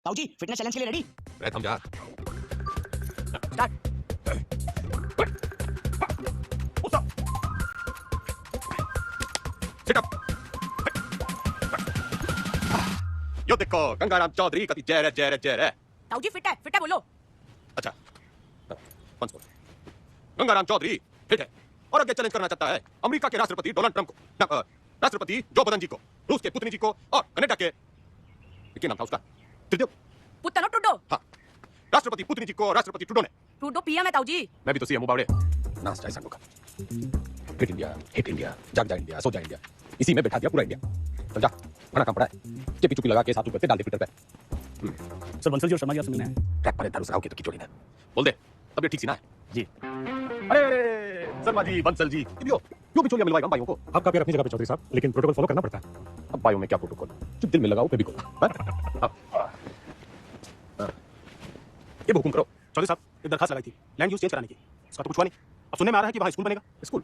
ताऊ जी fitness challenge के लिए रेडी? थम जा। स्टार्ट। Sit up. यो देखो गंगाराम चौधरी कति जय रे। ताऊ जी फिट है बोलो। अच्छा once more। Gangaram Chaudhary fit है और आगे चैलेंज करना चाहता है अमेरिका के राष्ट्रपति डोनाल्ड ट्रंप को, राष्ट्रपति जो बदन जी को, रूस के पुतिन जी को और कनाडा के क्या नाम था उसका, ट्रूडो। पुत्तनो टुडो। हाँ, राष्ट्रपति पुतिन जी को और राष्ट्रपति ट्रूडो ने। टुडो पीएम है ताऊ जी। मैं भी तो सीएम हूं बावड़े। नाच जाए संगो का फिट इंडिया, हिट इंडिया, जाग जा इंडिया, सो जा इंडिया, इसी में बैठा दिया पूरा इंडिया। चल जा, बड़ा काम पड़ा है। चुपी चुपी लगा के 7 रुपए पे डाल दे ट्विटर पे। सर बंसल जी और शर्मा जी आपसे मिलना है। ट्रैक पर दारू सराव के तो किचोड़ी ने बोल दे तब ये ठीक सी ना है जी। अरे शर्मा जी, बंसल जी, क्यों बिचौलिया मिलवाएगा हम भाइयों को? आपका पैर अपनी जगह पे चौधरी साहब, लेकिन प्रोटोकॉल फॉलो करना पड़ता है। अब भाइयों में क्या प्रोटोकॉल, जो दिल में लगाओ पे भी को। ये हुकुम करो। चौधरी साहब एक दरखास्त लगाई थी लैंड यूज चेंज कराने की, इसका तो कुछ हुआ नहीं। अब सुनने में आ रहा है कि वहाँ स्कूल बनेगा। स्कूल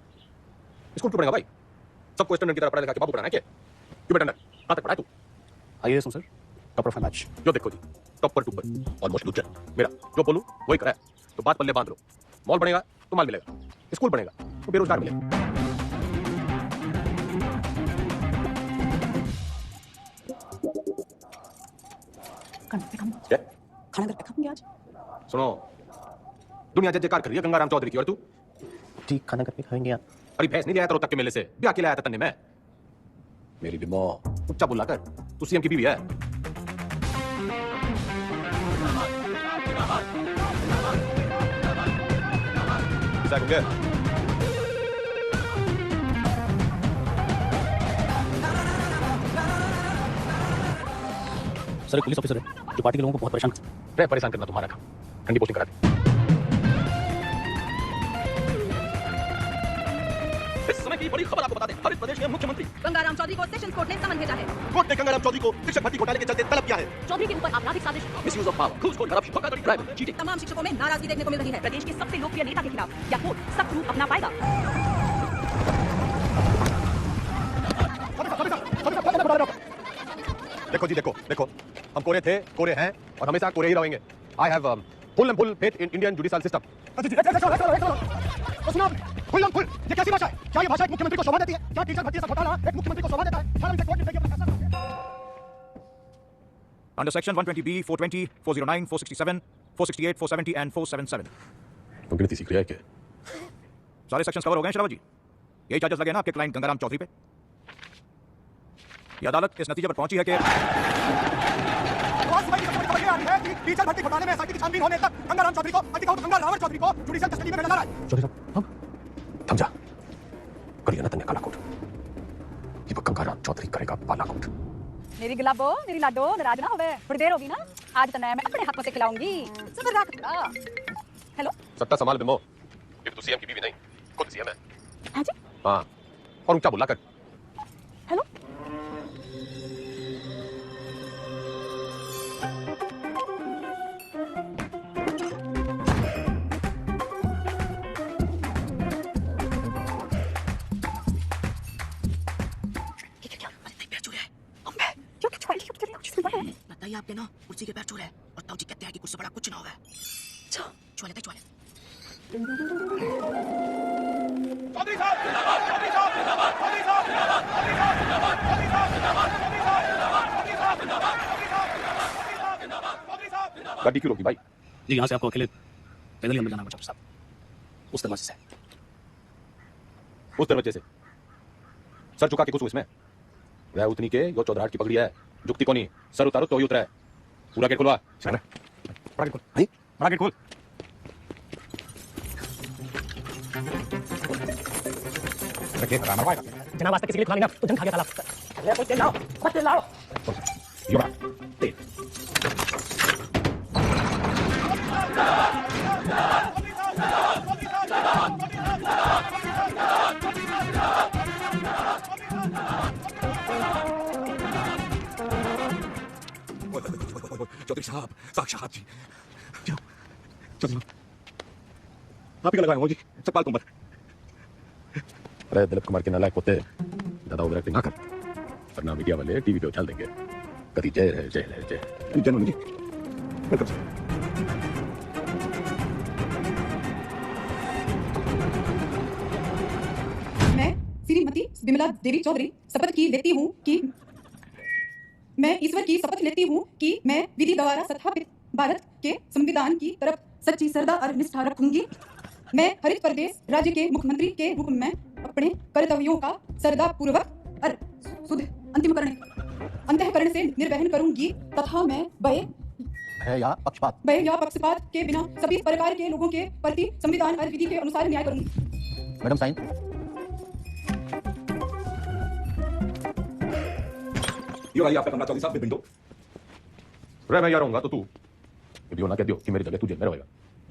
क्यों बनेगा भाई? सबको स्टैंडर्ड की तरह पढ़ा लिखा के बाबू पढ़ाना है क्या? क्यों बेटा कहाँ तक पढ़ा है तू? आइए सर, टॉपर ऑफ मैच। जो देखो जी, टॉपर टूपर ऑलमोस्ट लूजर। मेरा जो बोलूं वही करा है, तो बात पल्ले बांध लो। मॉल बनेगा तो माल मिलेगा, स्कूल बनेगा तो बेरोजगार मिलेगा। क्या? खाना घर पे खाऊंगी आज। सुनो, दुनिया जय जयकार कर रही है गंगाराम चौधरी की, और तू? ठीक, खाना करके खाएंगे आप। अरे भैंस नहीं ले आया था रोहतक के मेले से, ब्याह के लिए आया था तन्ने में। मेरी भी मौ उच्चा बोला कर, तू सीएम की बीवी है। सर एक पुलिस ऑफिसर है जो पार्टी के लोगों को बहुत परेशान करता है। परेशान करना तुम्हारा काम, ठंडी पोस्टिंग करा दे। इस समय की बड़ी खबर आपको बता दें, हरित प्रदेश के मुख्यमंत्री गंगाराम चौधरी को सेशंस कोर्ट ने समन भेजा है। कोर्ट ने गंगाराम चौधरी को शिक्षक भर्ती घोटाले के चलते तलब किया है। चौधरी के ऊपर आपराधिक साजिश, मिसयूज ऑफ पावर, घूसखोर, करप्शन, धोखाधड़ी, ब्राइबरी, चीटिंग। तमाम शिक्षकों में नाराजगी देखने को मिल रही है। प्रदेश के सबसे लोकप्रिय नेता के खिलाफ या कोर्ट सख्त रूप अपना पाएगा। देखो जी, देखो हम कोरे थे, कोरे हैं और हमेशा कोरे ही रहेंगे। I have full and full faith in Indian judicial system. Full ये कैसी भाषा है? क्या ये भाषा एक मुख्यमंत्री को शोभा देती है? क्या टीचर भर्ती का घोटाला एक मुख्यमंत्री को शोभा देता है? क्या इसे कोर्ट ने अपना फैसला? Under Section 120B, 420, 409, 467, 468, 470 and 477. तुम गिनती सीख रहे हैं क्या? सारे सेक्शंस कवर हो गए शरावत जी। यही चार्जेस लगे ना आपके क्लाइंट गंगाराम चौधरी पे। ये अदालत इस नतीजे पर पहुंची है कि टीचर भर्ती घोटाले में एसआईटी की छानबीन होने तक गंगाराम चौधरी को, अधिकांश गंगाराम चौधरी को जुडिशियल कस्टडी में भेजा जा रहा है। चौधरी साहब थम जा, करिए ना तन्ने काला कोट। ये गंगाराम चौधरी करेगा काला कोट। मेरी गुलाबो, मेरी लाडो, नाराज ना होवे। थोड़ी देर होगी ना, आज तो मैं अपने हाथों से खिलाऊंगी। सबर रख। हेलो, सत्ता संभाल बिमो, ये तो सीएम की बीवी नहीं, खुद सीएम है। हाँ जी, हाँ, और ऊंचा बोला कर। हेलो। बताइए आपके ना कुर्सी के पैर चोर है और ताऊ जी कहते हैं कि कुछ से बड़ा कुछ ना होगा। छुआ लेते। चौधरी साहब, चौधरी साहब, चौधरी साहब, चौधरी साहब, चौधरी साहब। गाड़ी क्यों रोकी भाई? जी यहाँ से आपको अकेले पैदल ही अंदर जाना होगा चौधरी साहब, उस दरवाजे से। उस दरवाजे से सर झुका के घुसो इसमें। वह उतनी के यो चौधराहट की पगड़ी है, जुक्ति को नहीं, सर उतारो तो ही उतरा है। पूरा गेट खुलवा। बड़ा गेट खोल। नहीं, बड़ा गेट खोल। जनाब वास्ते किसी के लिए खुला तो जंग खा गया ताला। ले कोई तेल लाओ, बस तेल लाओ। ये बड़ा तेल। चौधरी साहब, साक्षात जी। चौधरी आप ही का लगाया जी, सवाल तुम पर। अरे दिलीप कुमार के नालायक होते ज्यादा ओवर एक्टिंग ना कर, वरना मीडिया वाले टीवी पे उछाल देंगे कभी जय है जय है जय। जनरल जी वेलकम सर। मैं श्रीमती विमला देवी चौधरी शपथ की लेती हूँ कि मैं ईश्वर की शपथ लेती हूँ कि मैं विधि द्वारा स्थापित भारत के संविधान की तरफ सच्ची श्रद्धा और निष्ठा रखूंगी। मैं हरित प्रदेश राज्य के मुख्यमंत्री के रूप में अपने कर्तव्यों का श्रद्धापूर्वक और शुद्ध अंतःकरण से निर्वहन करूंगी तथा मैं है या पक्षपात? भय या पक्षपात के बिना सभी प्रकार के लोगों के प्रति संविधान और विधि के अनुसार न्याय करूंगी। Madam sign. ये भाई आपका कमरा चौधरी साहब विंडो रे मैं यार रहूंगा तो तू ये ना कह दियो कि मेरी जगह तू जेल में रहेगा।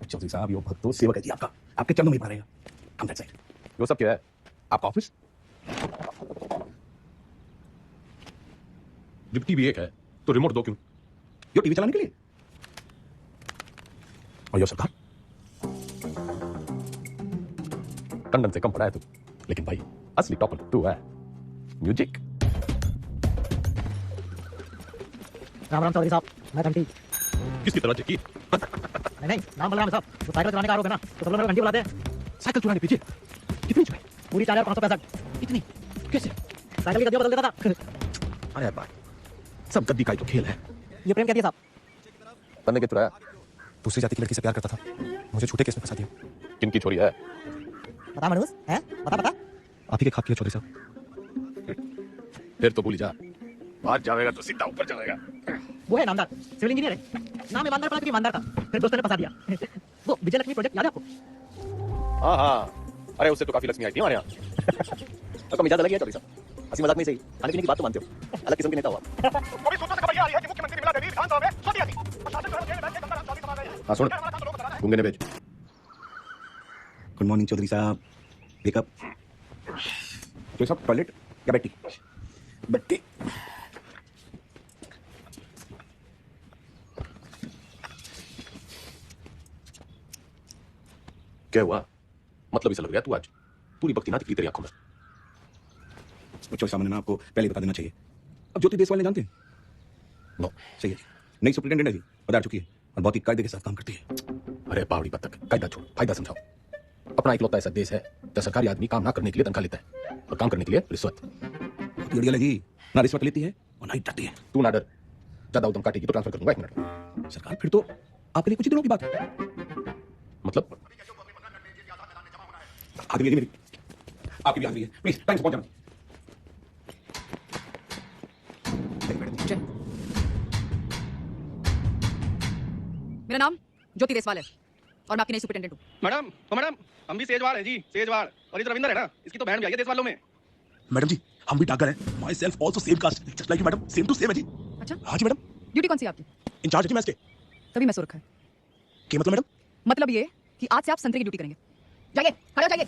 चौधरी साहब यो भक्तो सेवक है जी आपका, आपके चरणों में पड़ेगा। कम दैट साइड। यो सब क्या है? आपका ऑफिस? जब टीवी एक है तो रिमोट दो क्यों? यो टीवी चलाने के लिए और यो सरकार टंडन से कम पड़ा है तू, लेकिन भाई असली टॉपर तू है। म्यूजिक राम राम चौधरी साहब, मैं घंटी। किसकी तरह की? नहीं नहीं, नाम बलराम है साहब। तो साइकिल चलाने का आरोप है ना, तो सब लोग मेरे घंटी बुलाते हैं। साइकिल चुराने पीछे कितनी चुराई? पूरी 4,565। इतनी कैसे? साइकिल की गद्दियां बदल देता था। अरे भाई सब गद्दी का ही तो खेल है। ये प्रेम क्या दिया साहब? तन्ने के चुराया? दूसरी जाति की लड़की से प्यार करता था, मुझे झूठे केस में फंसा दिया। किनकी छोरी है? बता मनोज, हैं? बता। आप ही के खाक किया चौधरी साहब। फिर तो भूल जा, बाहर जाएगा तो सीधा ऊपर जाएगा। वो है नामदार, सिविल इंजीनियर है। नाम ईमानदार पड़ा, ईमानदार था। फिर दोस्तों ने फंसा दिया। वो विजय लक्ष्मी प्रोजेक्ट याद है आपको? हाँ, अरे उससे तो काफी लक्ष्मी आई थी हमारे यहाँ। तो मिजाज अलग ही है चौधरी साहब, हंसी मजाक में सही, खाने पीने की बात तो मानते हो। अलग किस्म के नेता हुआ। हाँ सुन, गूंगे ने भेज। गुड मॉर्निंग चौधरी साहब। वेकअप। तो सब टॉयलेट या बैठी? बट्टी। क्या हुआ? मतलब ऐसा लग गया तू आज पूरी भक्ति ना दिखती तेरी आंखों में। चौधरी साहब ने ना आपको पहले बता देना चाहिए। अब ज्योति देशवाल ने जानते हैं? नो सही है जी, नई सुप्रिंटेंडेंट है जी, पधार चुकी है और बहुत ही कायदे के साथ काम करती है। अरे पावड़ी बतख, कायदा छोड़, फायदा समझाओ। अपना इकलौता ऐसा देश है जहाँ सरकारी आदमी काम ना करने के लिए तनख्वाह लेता है और काम करने के लिए रिश्वत। अड़ियल है जी, ना रिश्वत लेती है और ना ही डरती है। तू ना डर, ज्यादा उदम काटेगी तो ट्रांसफर करूंगा 1 मिनट। सरकार फिर तो आपके लिए कुछ ही दिनों की बात है। मतलब आगे भी मेरी आपकी भी आ रही है, प्लीज टाइम से पहुंच जाना। मेरा नाम ज्योति देशवाल है और मैं आपकी नई सुपरिटेंडेंट हूँ। मैडम हम भी सेजवाल हैं जी, सेजवाल। और ये तो रविंदर है ना, इसकी तो बहन भी आई है देशवालों में। मैडम जी हम भी डाकर हैं, myself also same caste just like you madam, same to same है जी। अच्छा, हाँ जी मैडम। ड्यूटी कौन सी है आपकी? इंचार्ज है जी मैं इसके। तभी मैं सुरखा है। क्या मतलब मैडम? मतलब ये कि आज से आप संतरे की ड्यूटी करेंगे। जाइए, खड़े हो जाइए।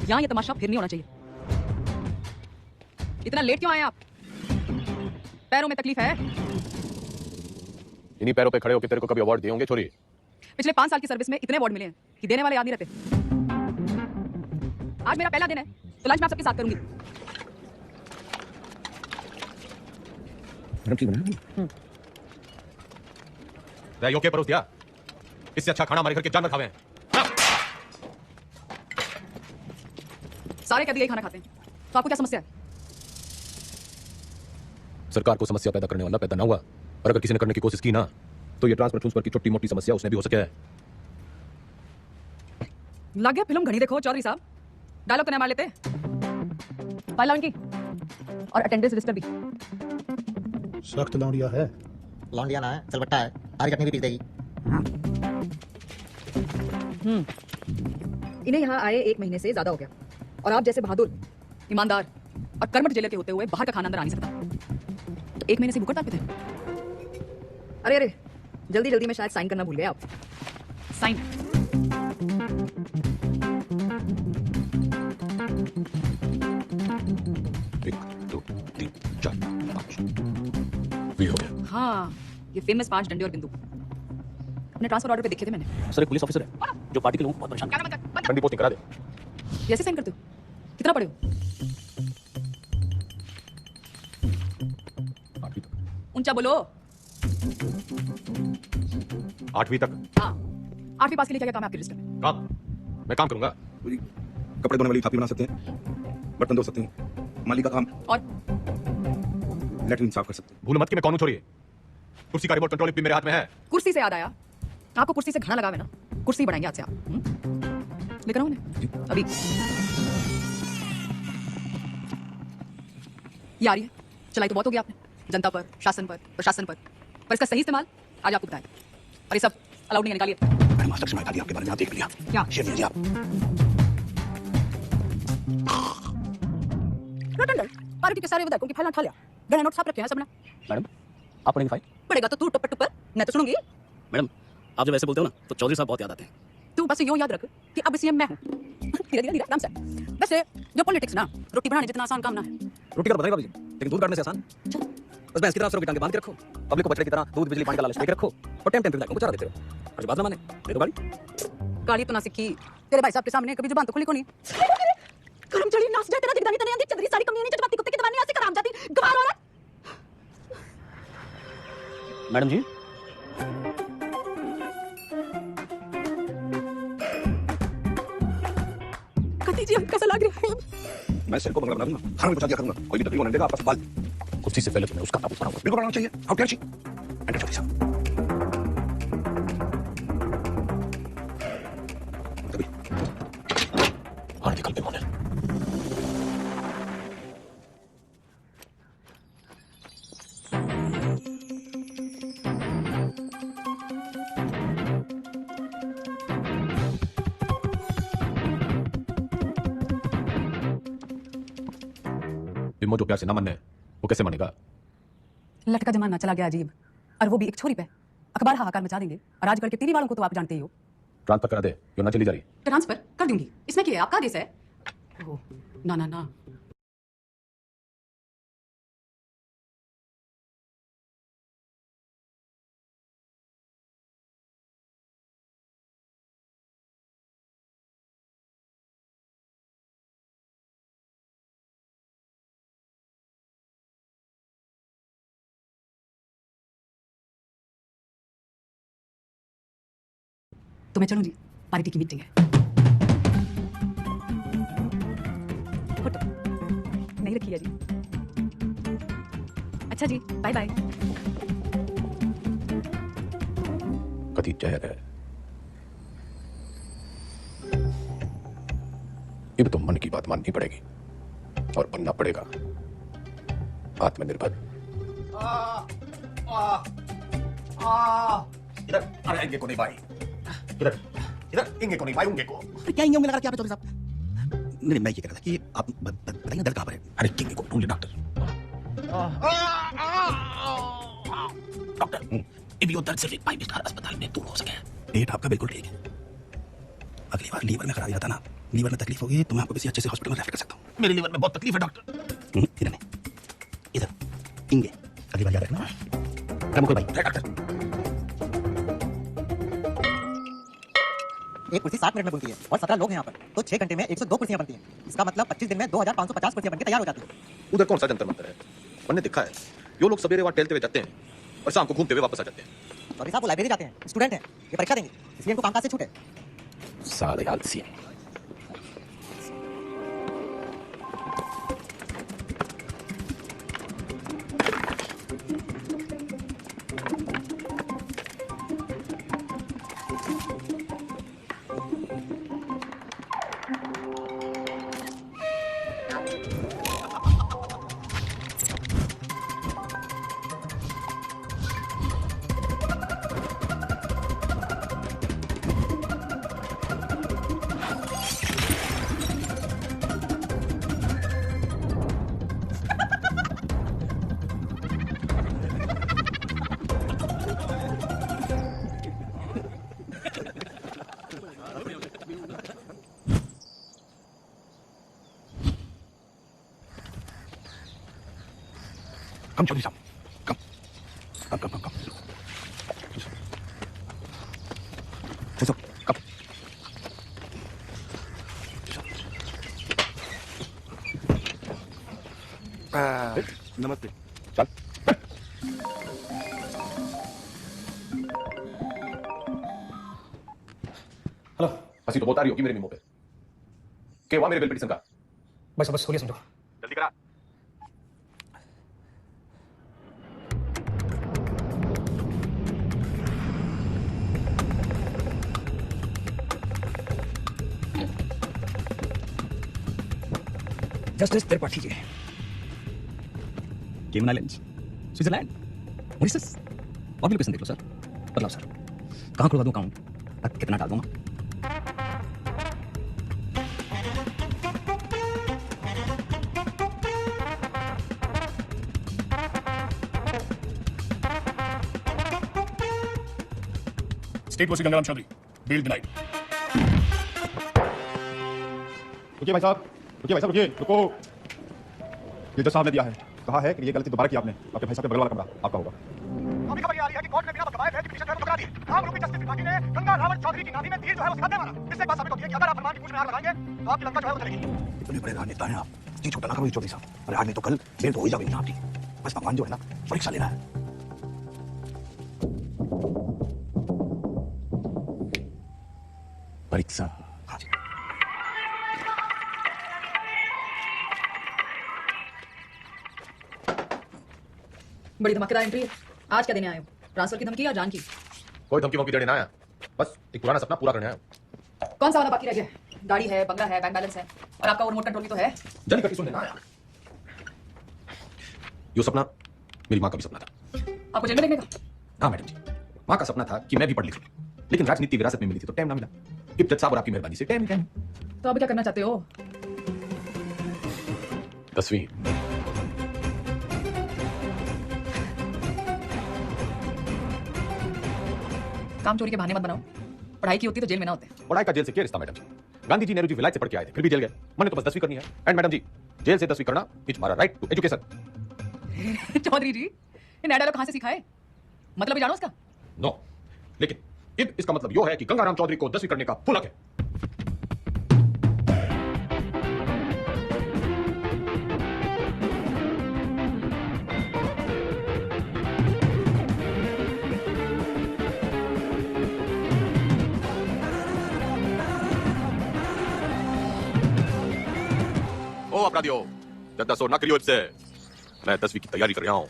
यहाँ ये तमाशा फिर नहीं होना चाहिए। इतना लेट क्यों आए आप? पैरों में तकलीफ है? इन्हीं पैरों पे खड़े होकर तेरे को कभी अवार्ड दिए होंगे छोरी? पिछले 5 साल की सर्विस में इतने अवार्ड मिले हैं कि देने वाले याद नहीं रहते। आज मेरा पहला दिन है तो लंच मैं आप सबके साथ करूंगी। मैडम ठीक बना। यो के परोस दिया, इससे अच्छा खाना हमारे घर के जानवर खावे हैं। सारे कैदी यही खाना खाते हैं, तो आपको क्या समस्या है? सरकार को समस्या पैदा करने वाला पैदा ना हुआ, और अगर किसी ने करने की कोशिश की ना तो ये ट्रांसफर की छोटी मोटी समस्या उसने भी हो सके है। लग गया फिल्म घड़ी देखो चौधरी साहब, डायलॉग तो नहीं मार लेते। फाइल लाओ इनकी और अटेंडेंस रजिस्टर भी। सख्त लौंडिया है। लौंडिया ना है, चलबट्टा है, हरी चटनी भी पीस देगी। इन्हें यहाँ आए 1 महीने से ज्यादा हो गया और आप जैसे बहादुर, ईमानदार और कर्मठ जेलर के होते हुए बाहर का खाना अंदर आ नहीं सकता। तो 1 महीने से भूखा ताकते थे। अरे जल्दी में शायद साइन करना भूल गए आप। साइन। एक, 2, 3, 4, 5 भी हो गया। हाँ, ये फेमस 5 डंडे और बिंदु अपने ट्रांसफर ऑर्डर पे देखे थे मैंने। सर एक पुलिस ऑफिसर है जो पार्टी के लोगों को बहुत परेशान करता है। ठंडी पोस्टिंग करा दे। कैसे साइन करते हो? कितना पढ़े हो? ऊंचा बोलो। 8वीं तक हाँ, 8वीं पास के लिए क्या क्या काम है आपके रजिस्टर में? काम, मैं काम करूंगा। कपड़े धोने वाली थापी बना सकते हैं, बर्तन धो सकते हैं, माली का काम, और लेटरिन साफ कर सकते हैं। भूल मत कि मैं कौन हूं छोड़िए। कुर्सी का रिमोट कंट्रोल भी मेरे हाथ में है। कुर्सी से याद आया, आपको कुर्सी से घड़ा लगा है ना, कुर्सी बढ़ाएंगे आज से आप। लेकर आओ उन्हें अभी। ये आ रही है, चलाई तो बहुत हो गया आपने, जनता पर, शासन पर, प्रशासन पर इसका सही इस्तेमाल आज आपको बताएं। और ये सब अलाउड नहीं है, निकालिए। मैडम आज तक सुनाई था आपके बारे में, आप देख लिया क्या शेयर नहीं आप। रतन पार्टी के सारे विधायकों की फाइल उठा लिया, गहने नोट छाप रखे हैं सबने। मैडम आप पढ़ेंगे फाइल? पड़ेगा तो तू टप्पर टप्पर, मैं तो सुनूंगी। मैडम आप जब ऐसे बोलते हो ना तो चौधरी साहब बहुत याद आते हैं। तू बस यूं याद रख कि अब सीएम मैं हूं। धीरे धीरे आराम से। वैसे जो पॉलिटिक्स ना, रोटी बनाने जितना आसान काम ना है। रोटी का बताएगा लेकिन दूध काटने से आसान। बस भैंस की तरह सरों की टांगे बांध के रखो, पब्लिक को बछड़े की तरह दूध बिजली पानी का लालच देके रखो और टाइम टाइम पे को चारा देते रहो। और जब बात ना माने दे दो गाली। गाली तो ना सीखी, तेरे भाई साहब के सामने कभी जुबान तो खुली को नहीं। गरम जड़ी नाच जाए तेरा दिखदानी तने अंदर चंद्री सारी कमी नहीं जज्बाती कुत्ते की दबानी ऐसे कराम जाती गवार औरत। मैडम जी कति जी कैसा लग रहा है? मैं सिर को बंगला बना दूंगा, हर में बचा दिया करूंगा, कोई भी तकलीफ होने देगा आपका सवाल। कुर्सी से पहले तुमने उसका ताबूत बनाओ, बिल्कुल बनाना चाहिए। How can she enter Chaudhary साहब। कभी आने निकल पे होने बिम्बो जो प्यार से ना मानने वो कैसे मानेगा? लटका जमाना चला गया अजीब, और वो भी एक छोरी पे। अखबार हाहाकार मचा देंगे, और आजकल के टीवी वालों को तो आप जानते ही हो। ट्रांसफर करा दे, क्यों ना चली जा रही। ट्रांसफर कर दूंगी, इसमें क्या है, आपका आदेश है। ओह, ना ना ना, तो मैं चलूंगी, पार्टी की मीटिंग है। फोटो नहीं रखी है जी। अच्छा जी, बाय बाय। कति जहर है। अब तो मन की बात माननी पड़ेगी और बनना पड़ेगा आत्मनिर्भर। इधर अरे इंगे को नहीं भाई, इधर इधर इंगे को नहीं भाई, उंगे को। क्या इंगे उंगे लगा रखे आप चौधरी साहब? नहीं मैं ये कह रहा था कि आप बताइए दर्द कहाँ पर है। अरे इंगे को ढूंढिए डॉक्टर। डॉक्टर इबियो दर्द सिर्फ एक पाइप स्टार अस्पताल में दूर हो सके। पेट आपका बिल्कुल ठीक है, अगली बार लीवर में करा दिया था ना, लीवर में तकलीफ होगी तो मैं आपको किसी अच्छे से हॉस्पिटल में रेफर कर सकता हूँ। मेरे लीवर में बहुत तकलीफ है डॉक्टर। इधर नहीं, इधर इंगे, अगली बार याद रखना। मुकुल भाई डॉक्टर। एक कुर्सी 60 मिनट में बनती है और 17 लोग हैं यहाँ पर, तो 6 घंटे में 102 कुर्सियां बनती हैं। इसका मतलब 25 दिन में 2550 कुर्सियां बनकर तैयार हो जाती हैं। उधर कौन सा जंतर मंतर है? मैंने देखा है यो लोग सवेरे वहां टहलते हुए जाते हैं और शाम को घूमते हुए वापस आ जाते हैं। चौधरी साहब वो लाइब्रेरी जाते हैं, स्टूडेंट हैं, ये परीक्षा देंगे, इसलिए इनको कामकाज से छूट है। साले आलसी। कम चौधरी साहब, कम कम कम कम कम। चलो कम। नमस्ते। चल हेलो हंसी तो बहुत आ रही होगी मेरे मुंह पे। के हुआ मेरे बिल पिटिशन का? बस बस खोलिए, समझो। जल्दी करा। जस्टिस त्रिपाठी जी, केमन आइलैंड्स, स्विट्जरलैंड, मॉरिशस, और भी लोकेशन देख लो सर। बदलाओ सर, कहाँ खुलवा दूँ अकाउंट, कितना डाल दूंगा? स्टेट वसी गंगाराम चौधरी, बेल डिनाइड। रुकिए भाई साहब, रुकिए, रुको। ये जज साहब ने दिया है, कहा है कि ये गलती दोबारा की आपने, आपके भाई साहब के बगल वाला कमरा आपका होगा। अभी खबर ये आ रही है कि कोर्ट ने बिना बताए दहेज पिटीशन जो है वो ठुकरा दी। आरोपी जस्टिस त्रिपाठी ने गंगा रावण चौधरी की नानी में तीर जो है वो साधने मारा। इससे बात साबित होती है कि अगर आप फरमान की पूछ में आग लगाएंगे तो आपकी लंका जो है वो चलेगी। इतने बड़े राजनेता हैं आप, जी छोटा ना करो चौधरी साहब। अरे आज नहीं तो कल जेल तो हो ही जाएगी आपकी। बस भगवान जो है ना परीक्षा ले रहा है। परीक्षा, हाँ जी। बड़ी धमाकेदार एंट्री है। आज क्या देने आए हो? ट्रांसफर की धमकी या जान की? कोई धमकी वमकी देने ना आया, बस एक पुराना सपना पूरा करने आया। कौन सा वाला बाकी रह गया? गाड़ी है, बंगला है, बैंक बैलेंस है, और आपका रिमोट कंट्रोल भी तो है। जल्दी करके सुन लेना आया। यो सपना मेरी माँ का भी सपना था। आपको जेल में देखने का? हाँ मैडम जी, माँ का सपना था कि मैं भी पढ़ लिखूं, लेकिन राजनीति विरासत में मिली थी तो टाइम ना मिला। जज साहब और आपकी मेहरबानी से टाइम। तो अभी क्या करना चाहते हो? 10वीं। काम चोरी के बहाने मत बनाओ। पढ़ाई की होती तो जेल में ना होते। पढ़ाई का जेल से क्या रिश्ता मैडम जी? गांधी जी नेहरू जी विलायत से पढ़ के आए थे, फिर भी जेल गए। मैंने तो बस 10वीं करनी है। एंड मैडम जी, जेल से 10वीं करना इट्स हमारा राइट टू एजुकेशन। चौधरी जी, ये नया डायलॉग कहाँ से सीखा है? मतलब जानो उसका? नो, लेकिन अब इसका मतलब यो है कि गंगाराम चौधरी को 10वीं करने का फुल हक है। ओ अपराधियों, जद्दा सो ना करियो इससे। मैं 10वीं की तैयारी कर रहा हूं।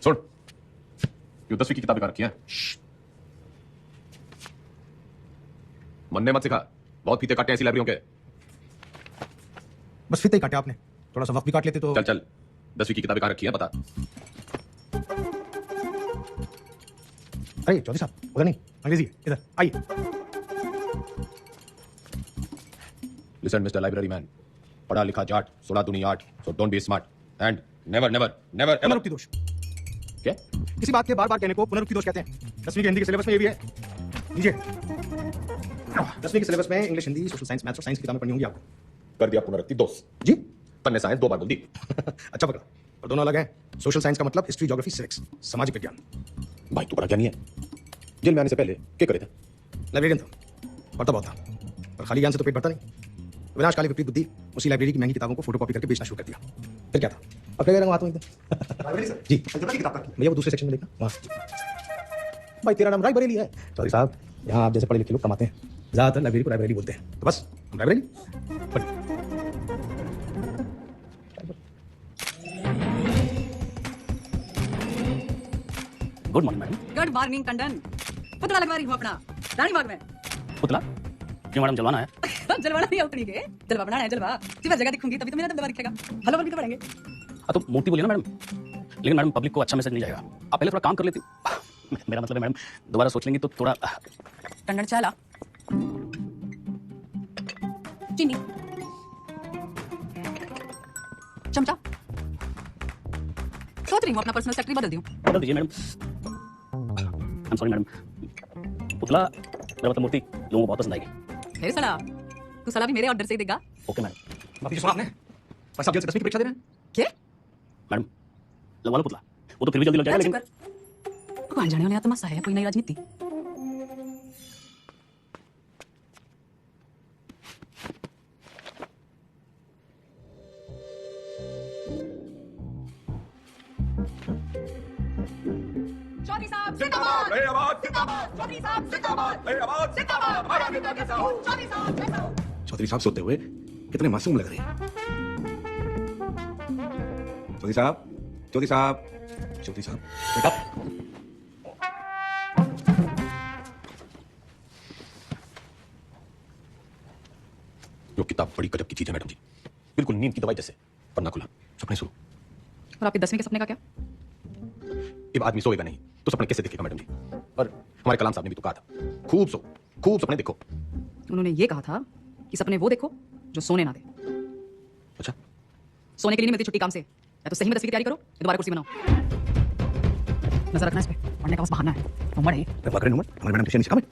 सुन, यो 10वीं की किताबें कहाँ रखी हैं? मनने मत सिखा, बहुत फीते काटे हैं ऐसी लाइब्रेरियों के। बस फीते ही काटे आपने, थोड़ा सा वक्त भी काट लेते तो। चल 10वीं की किताबें कहाँ रखी हैं बता। अरे चौधरी साहब, उधर नहीं, अंग्रेजी है, इधर आइए। लिसन मिस्टर लाइब्रेरी मैन, पढ़ा लिखा जाट, 16 दूनी 8, so don't be smart and never never never ever. पुनरुक्ति दोष। क्या? किसी बात के बार बार कहने को पुनरुक्ति दोष कहते हैं। 10वीं के हिंदी के सिलेबस में ये भी है। लीजिए, 10वीं के सिलेबस में English, Hindi, social science, maths और साइंस की किताबें पढ़नी होंगी आपको। कर दिया पुनरुक्ति दोष जी, तन्ने साइंस 2 बार बोल दी। अच्छा पकड़ा, और दोनों अलग हैं। सोशल साइंस का मतलब हिस्ट्री, ज्योग्राफी, सिविक्स, सामाजिक विज्ञान। भाई तू बड़ा ज्ञानी है। जेल में आने से पहले क्या करे थे? लाइब्रेरियन था, पढ़ता बहुत था, पर खाली ज्ञान से तो पेट भरता नहीं। विनाशकाली विपरीत बुद्धि उसी लाइब्रेरी की महंगी किताबों को फोटोकॉपी करके बेचना शुरू कर दिया। फिर क्या था? अब क्या आता हूँ एकदम। लाइब्रेरी सर जी, भैया वो दूसरे सेक्शन में देखना वहाँ। भाई तेरा नाम रायबरेली है। सॉरी साहब, यहाँ आप जैसे पढ़े लिखे लोग कमाते हैं, ज्यादातर लाइब्रेरी को लाइब्रेरी बोलते हैं। तो बस हम library. Good morning madam. Good morning Tandon. पुतला लगवा रही हूँ अपना रानी बाग में। पुतला क्यों मैडम, जलवाना है? जलवाना नहीं है उतनी के, जलवा बनाना है। जलवा सिर्फ जगह दिखूंगी तभी तो मेरा दबदबा दिखेगा। हेलो बोल के पढ़ेंगे। हाँ तो मूर्ति बोलिए ना मैडम। लेकिन मैडम पब्लिक को अच्छा मैसेज नहीं जाएगा। आप पहले थोड़ा काम कर लेती। मेरा मतलब है मैडम, दोबारा सोच लेंगी तो थोड़ा। टंडन चाला चीनी चमचा। सोच रही हूँ अपना पर्सनल सेक्रेटरी बदल दूं। बदल दीजिए madam. I am sorry madam. पुतला मेरा मतलब मूर्ति लोगों को बहुत पसंद आएगी। फिर सला तू सला भी मेरे ऑर्डर से ही देगा। Okay madam. अभी सुना आपने, भाई साहब जेल से 10वीं की परीक्षा दे रहे हैं। क्या मैडम लगवा लो पुतला, वो तो फिर भी जल्दी लग जाएगा। लेकिन भगवान जाने वाले तमाशा है कोई नई राजनीति। जिंदाबाद रहे आवाज जिंदाबाद चौधरी साहब जिंदाबाद रहे आवाज जिंदाबाद हमारा नेता कैसा हो चौधरी साहब कैसा हो चौधरी साहब सोते हुए कितने मासूम लग रहे हैं। चौधरी साहब, चौधरी साहब, चौधरी साहब, बेटा। जो किताब बड़ी गजब की चीज है मैडम जी, बिल्कुल नींद की दवाई जैसे। पन्ना खुला, सपने शुरू। और आपके 10वीं के सपने का क्या? अब आदमी सोएगा नहीं तो सपने कैसे देखेगा मैडम जी? और हमारे कलाम साहब ने भी तो कहा था, खूब सो, खूब सपने देखो। उन्होंने ये कहा था कि सपने वो देखो जो सोने ना दे। अच्छा, सोने के लिए नहीं मिलती छुट्टी काम से। या तो सही में 10वीं की तैयारी करो या दोबारा कुर्सी बनाओ। नजर रखना इस पे, पढ़ने का बस बहाना है। नंबर है ये। हमारे मैडम ट्यूशन सिखा में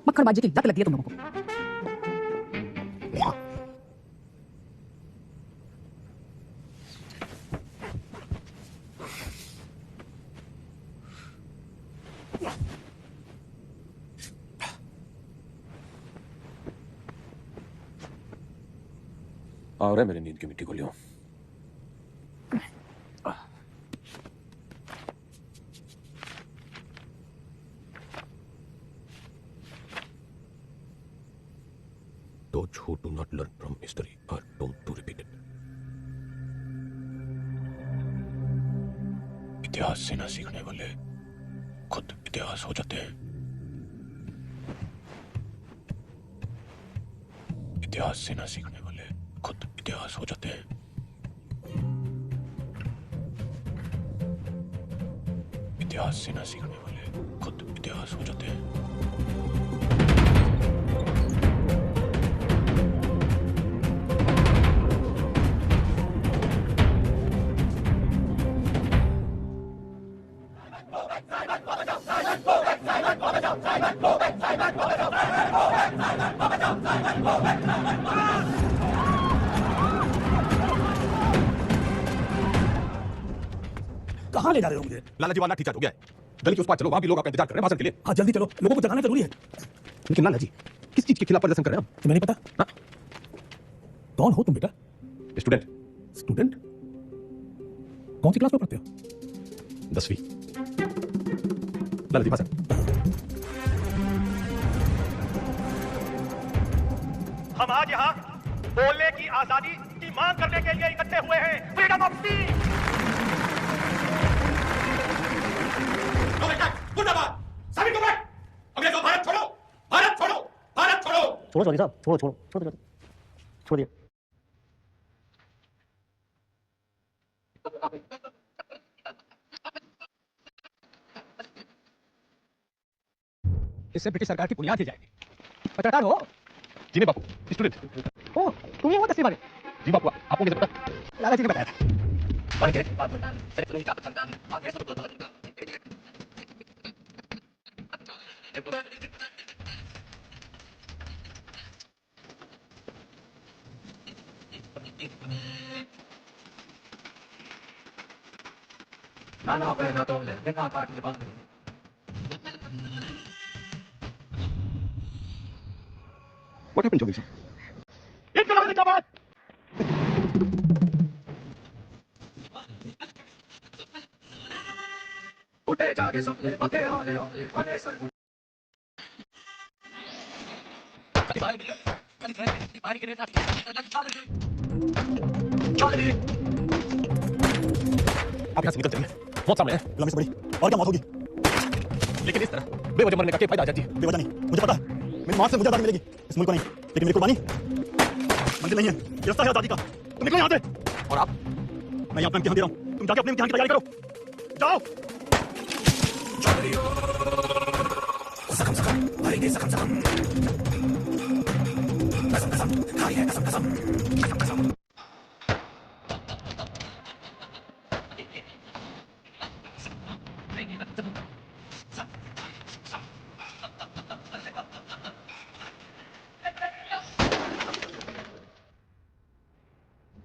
मक्खड़बाजी की लत लग दी है तुम लोगों को। आ रहा है मेरी नींद की मिट्टी गोलियों। Those who do not learn from history are doomed to repeat it. इतिहास से ना सीखने वाले खुद इतिहास हो जाते हैं। इतिहास से ना सीखने वाले खुद इतिहास हो जाते हैं। इतिहास से ना सीखने वाले खुद इतिहास हो जाते हैं। कहाँ ले जा रहे हो मुझे? लाला जी वाला ठीक हो गया है। गली के उस पार चलो, वहां भी लोग आपका इंतजार कर रहे हैं भाषण के लिए। हाँ जल्दी चलो, लोगों को जगाना जरूरी है। लेकिन लाला जी किस चीज के खिलाफ प्रदर्शन कर रहे हैं? तुम्हें नहीं पता? हाँ? कौन हो तुम बेटा? स्टूडेंट। स्टूडेंट? कौन सी क्लास में पढ़ते हो? 10वीं। लाला जी भाषण। हम आज यहाँ बोलने की आजादी की मांग करने के लिए इकट्ठे हुए हैं। Freedom of speech. मुर्दाबाद, सभी को बैठ। अंग्रेजों भारत छोड़ो, भारत छोड़ो, भारत छोड़ो। छोड़ो चौधरी साहब, छोड़ो छोड़ो छोड़ दो, छोड़ दिया। इससे ब्रिटिश सरकार की बुनियाद ही जाएगी। पत्रकार हो? जी नहीं बापू, स्टूडेंट। ओ, तुम ही हो 10वीं वाले? जी बापू, आपको कैसे पता? लाला जी ने बताया था। What happened, Chaudhary sir? इनकलाब जिंदाबाद। उठे जाके सबने पते हाले हाले बने सर। चौधरी आप यहाँ से निकल जाइए, मौत सामने है। लंबी से बड़ी और क्या मौत होगी? लेकिन इस तरह बेवजह मरने का क्या फायदा आ जाती है? बेवजह नहीं, मुझे पता है मेरी मौत से मुझे आजादी मिलेगी। इस मुल्क को नहीं, लेकिन मेरी कुर्बानी मंजिल नहीं है, ये रास्ता है आजादी का। तुम निकलो यहाँ से। और आप? मैं यहाँ अपना इम्तिहान दे रहा हूँ, तुम जाके अपने इम्तिहान की तैयारी करो। जाओ। सकम सकम भरेंगे, सकम सकम कसम कसम खाई है, कसम कसम कसम कसम।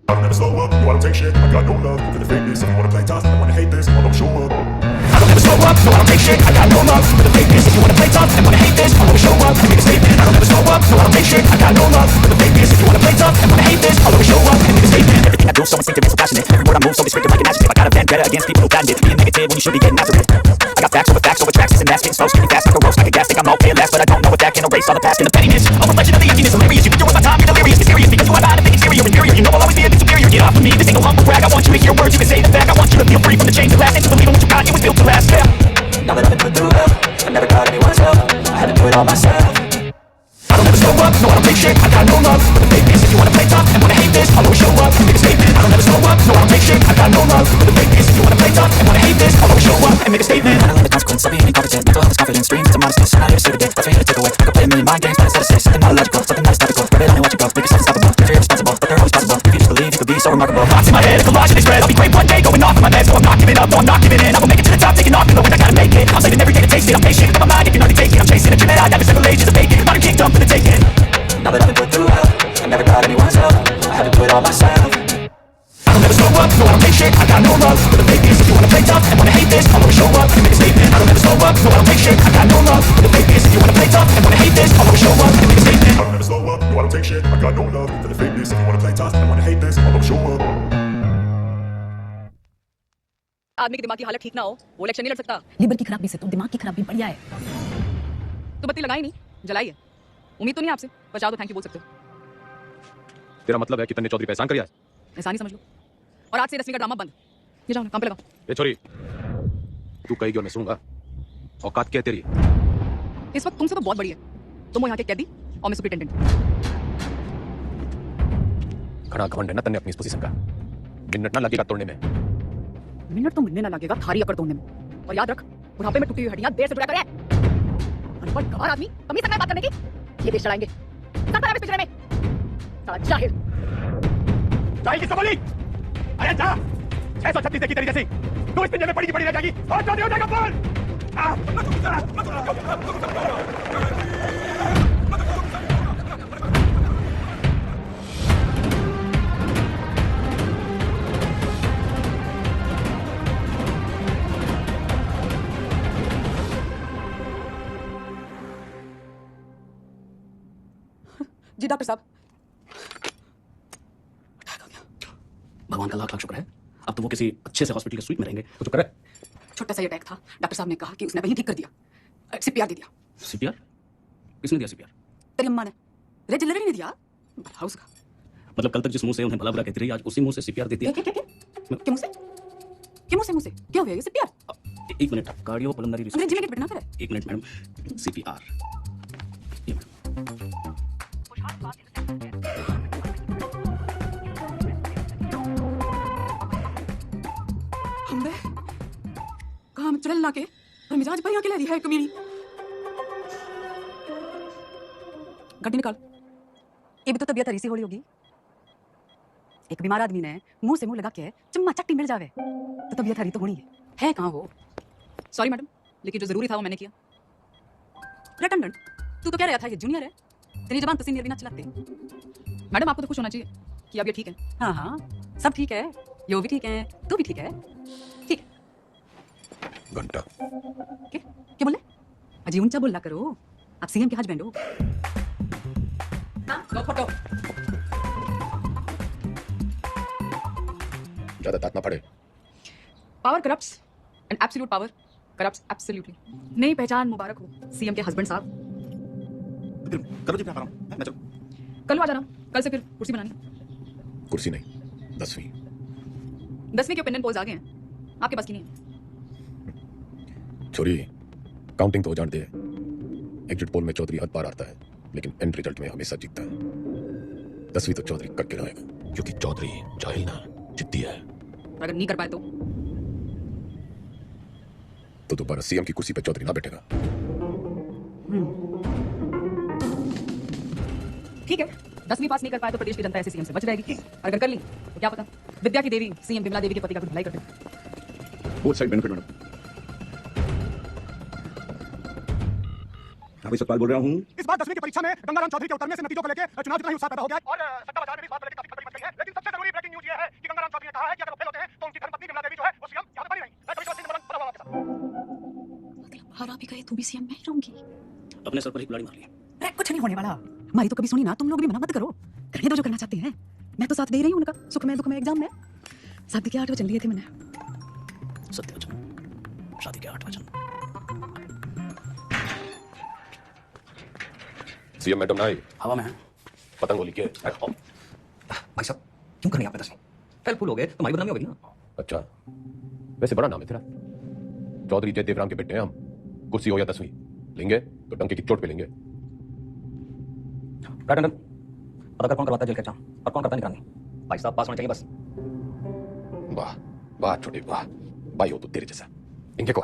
I don't ever slow up, no I don't take shit, I got no love for the fakeness. If you wanna play tough, and wanna hate this, well don't show up. I don't ever slow up, no I don't take shit, I got no love for the fakeness. If you wanna play tough, and wanna hate this, I'll always show up and make a statement. I don't ever slow up, no I don't take shit, I got no love for the fakeness. If you wanna play tough, and wanna hate this, I'll always show up and make a statement. Everything I do so instinctive and so passionate, every word I move so descriptive like an adjective. I got a vendetta against people who patent it, being negative when you should be getting after it. I got that facts over facts over tracks, and that's getting slow, skipping fast like a roast, like a gas, think I'm okay at last, but I don't know if that can erase all the past and the pettiness. A reflection of the emptiness, hilarious. You think you're worth my time, you're delirious, mysterious, because you are not a thing inferior, inferior. You know I'll always be a bit superior. Get off of me, this ain't no humble brag. I want you to hear words, you can say the fact. I want you to feel free from the chains that last, and to believe in what you got, it was built to last. Yeah. Now that I've been put through hell, I never got anyone's help. I had to do it all myself. I don't ever slow up, no I don't take shit, I got no love for the fakeness. If you wanna play tough and wanna hate this, I'll always show up and make a statement. I don't ever slow up, no I don't take shit, I got no love for the fakeness. If you wanna play tough and wanna hate this, I'll always show up and make a statement. I don't learn the consequence of being incompetent. Mental health is confidence, dreams into modesty. I'm not here to save the day, that's for you to take away. I could play a million mind games, but instead of say something not illogical, something not logical. Grab it on and watch it go, make yourself unstoppable. If you're irresponsible, but they're always possible. If you just believe, you could be so remarkable. Thoughts in my head, a collage of they spread. I'll be great one day, going off in my meds. So I'm not giving up, no I'm not giving in. I will make it to the top, taking off, knowing I gotta make it. I'm saving every day to taste it, I'm patient, got my mind, if you're not taking, I'm chasing a dream that I never several ages of bacon. Modern kingdom for the taking. Now that I've been put through hell, I never got anyone's help. I had to do it all myself. I don't ever slow up, no I don't take shit, I got no love for the fakeness. If you wanna play tough and wanna hate this, I'll always show up and make a statement. I don't ever slow up, no I don't take shit, I got no love for the fakeness. If you wanna play tough and wanna hate this, I'll always show up and make a statement. I don't ever slow up, no I don't take shit, I got no love for the fakeness. If you wanna play tough and wanna hate this, I'll always show up. आदमी की दिमाग की हालत ठीक ना हो वो election नहीं लड़ सकता। लीवर की खराबी से तो दिमाग की खराबी बढ़िया है। तो बत्ती लगाई नहीं, जलाई है। उम्मीद तो नहीं आपसे, बचाओ तो थैंक यू बोल सकते हो। तेरा मतलब है कि तन्ने चौधरी पहचान करिया है? ऐसा नहीं समझ लो। और आज से रश्मि का ड्रामा बंद। ये जाओ ना, काम पे लगाओ। ये छोरी, तू कहेगी और मैं सुनूंगा। औकात क्या है तेरी? इस वक्त तुमसे तो बहुत बड़ी है। तुम हो यहाँ के कैदी और मैं सुपरिटेंडेंट। घना घमंड है ना तन्ने अपनी इस पोजीशन का। मिनट ना लगेगा तोड़ने में। मिनट तो मिलने ना लगेगा थारी अकड़ तोड़ने में। और याद रख, बुढ़ापे में टूटी हुई हड्डियां देर से जुड़ा करे। अनपढ़ आदमी कमी तक बात करने की, ये देश चलाएंगे। इस पिंजरे में साला जाहिल। जाएगी सबली, अरे जा 636 देखी तेरी जैसी तू इस पिंजरे में पड़ी की पड़ी रह जाएगी और चौधरी हो जाएगा पाल। जी डॉक्टर साहब, भगवान का लाख लाख शुक्र है, अब तो वो किसी अच्छे से हॉस्पिटल के स्वीट में रहेंगे। तो चुप कर। छोटा सा अटैक था, डॉक्टर साहब ने कहा कि उसने वहीं ठीक कर दिया। सीपीआर दे दिया। सीपीआर? किसने दिया सीपीआर? तेरी अम्मा ने। रेजिलरी ने दिया। भला उसका। मतलब कल तक जिस मुंह से उन्हें भला बुरा कहती रही, आज उसी मुंह से सीपीआर देती है। क्या मुंह से? क्या मुंह से? क्या हो गया ये सीपीआर? एक मिनट, कार्डियो पल्मोनरी रिसर्च। अंग्रेजी में बैठना फिर। एक मिनट मैडम, सीपीआर। ये मैडम। हमने काम चल ना के और मिजाज पर यहाँ के ले दिया है कमीनी। गड्डी निकाल। ये भी तो तबीयत हरी सी होली होगी। एक बीमार आदमी ने मुंह से मुंह लगा के चम्मा चट्टी मिल जावे तो तबीयत हरी तो होनी है कहाँ वो? सॉरी मैडम, लेकिन जो जरूरी था वो मैंने किया। रेटंडेंट, तू तो कह रहा था ये जूनियर है, तेरी जबान तो सीनियर भी ना चलाते। मैडम आपको तो खुश होना चाहिए कि अब ये ठीक है। हाँ हाँ, सब ठीक है, यो भी ठीक है, तू भी ठीक है। ठीक है। घंटा क्या बोले? अजी ऊंचा बोलना करो, आप सीएम के हस्बैंड हो। लो फोटो। ज्यादा तात ना पड़े। Power corrupts and absolute power corrupts absolutely. नई पहचान मुबारक हो सीएम के हस्बैंड साहब। करो जी, मैं आ रहा हूं। मैं चलूं? कल आ जाना, कल से फिर कुर्सी बनानी। कुर्सी नहीं, 10वीं। 10वीं के ओपिनियन पोल्स आ गए हैं, आपके पास की नहीं है। छोरी, काउंटिंग तो हो जानते हैं। एग्जिट पोल में चौधरी हद पार आता है, लेकिन एंड रिजल्ट में हमेशा जीतता है। 10वीं तो चौधरी करके रहेगा, क्योंकि चौधरी जाहिल ना जिद्दी है। अगर नहीं कर पाए तो दोबारा सीएम की कुर्सी पे चौधरी ना बैठेगा। ठीक है, 10वीं पास नहीं कर पाए तो प्रदेश की जनता ऐसे सीएम से बच जाएगी। अगर कर ली तो क्या पता विद्या की देवी सीएम विमला देवी के पति का कुछ भलाई कर दे। Both side benefit madam. हाँ भाई, सतपाल बोल रहा हूँ। इस बार 10वीं की परीक्षा में गंगाराम चौधरी के उतरने से नतीजों को लेकर चुनाव जितना ही उत्साह पैदा हो गया और सट्टा बाजार में भी इस बात को लेकर काफी खलबली मच गई है। लेकिन सबसे जरूरी ब्रेकिंग न्यूज ये है कि गंगाराम चौधरी ने कहा है कि अगर वो फेल होते हैं तो उनकी धर्मपत्नी विमला देवी जो है वो सीएम यहाँ पे बनी रहेंगी। मैं कमिश्नर सिंह मलंग बना हुआ आपके साथ। मतलब हरा भी गए तो भी सीएम मैं ही रहूंगी। अपने सर पर ही कुल्हाड़ी मार ली। अरे कुछ नहीं होने वाला, हमारी तो कभी सुनी ना। तुम लोग भी मना मत करो, करने दो जो करना चाहते हैं। मैं तो साथ दे रही हूँ उनका, सुख में दुख में एग्जाम में। शादी के 8 वचन लिए थे मैंने। सत्य वचन, शादी के 8 वचन। सीएम मैडम ना आई, हवा में है। पतंग गोली के। भाई साहब क्यों करनी आपने 10वीं? हेल्पफुल हो गए तुम्हारी बदनामी हो गई ना। अच्छा, वैसे बड़ा नाम है तेरा। चौधरी जय देवराम के बेटे हैं हम। कुर्सी हो या 10वीं, लेंगे तो डंके की चोट पे लेंगे। राइट अंकल, पता कर कौन करवाता है जेल का एग्जाम और कौन करता है निगरानी। भाई साहब पास होने चाहिए बस। वाह वाह छोटे वाह, भाई हो तो तेरे जैसा। इनके को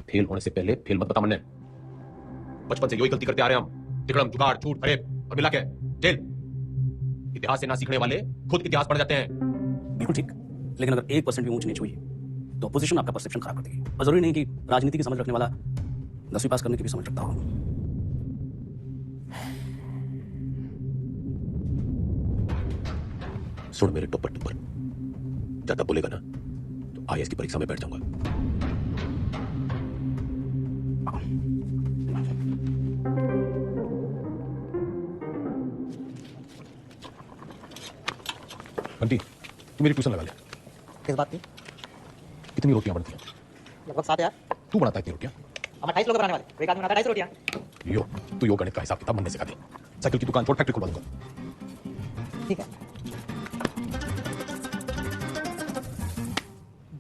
फेल होने से पहले फेल मत बता। मन्ने बचपन से यही गलती करते आ रहे हैं हम। तिकड़म, जुगाड़, झूठ, फरेब और मिला के जेल। इतिहास से ना सीखने वाले खुद इतिहास पढ़ जाते हैं। बिल्कुल ठीक, लेकिन अगर 1% भी ऊंच नीच हुई तो अपोजिशन आपका परसेप्शन खराब कर देगी। और जरूरी नहीं कि राजनीति की समझ रखने वाला 10वीं पास करने की भी समझ रखता हो। सुन मेरे टोपर टुपर, ज्यादा बोलेगा ना तो आईएएस की परीक्षा में बैठ जाऊंगा। आंटी, तू मेरी ट्यूशन लगा ले। किस बात की? कितनी रोटियां बनती हैं? लगभग 7 यार। तू बनाता है इतनी रोटियां? हम 28 लोग बनाने वाले, तो एक आदमी बनाता है 250 रोटियां। यो, तू यो गणित का हिसाब किताब बनने सिखा दे। साइकिल की दुकान छोड़ फैक्ट्री खुलवा दूंगा। ठीक है।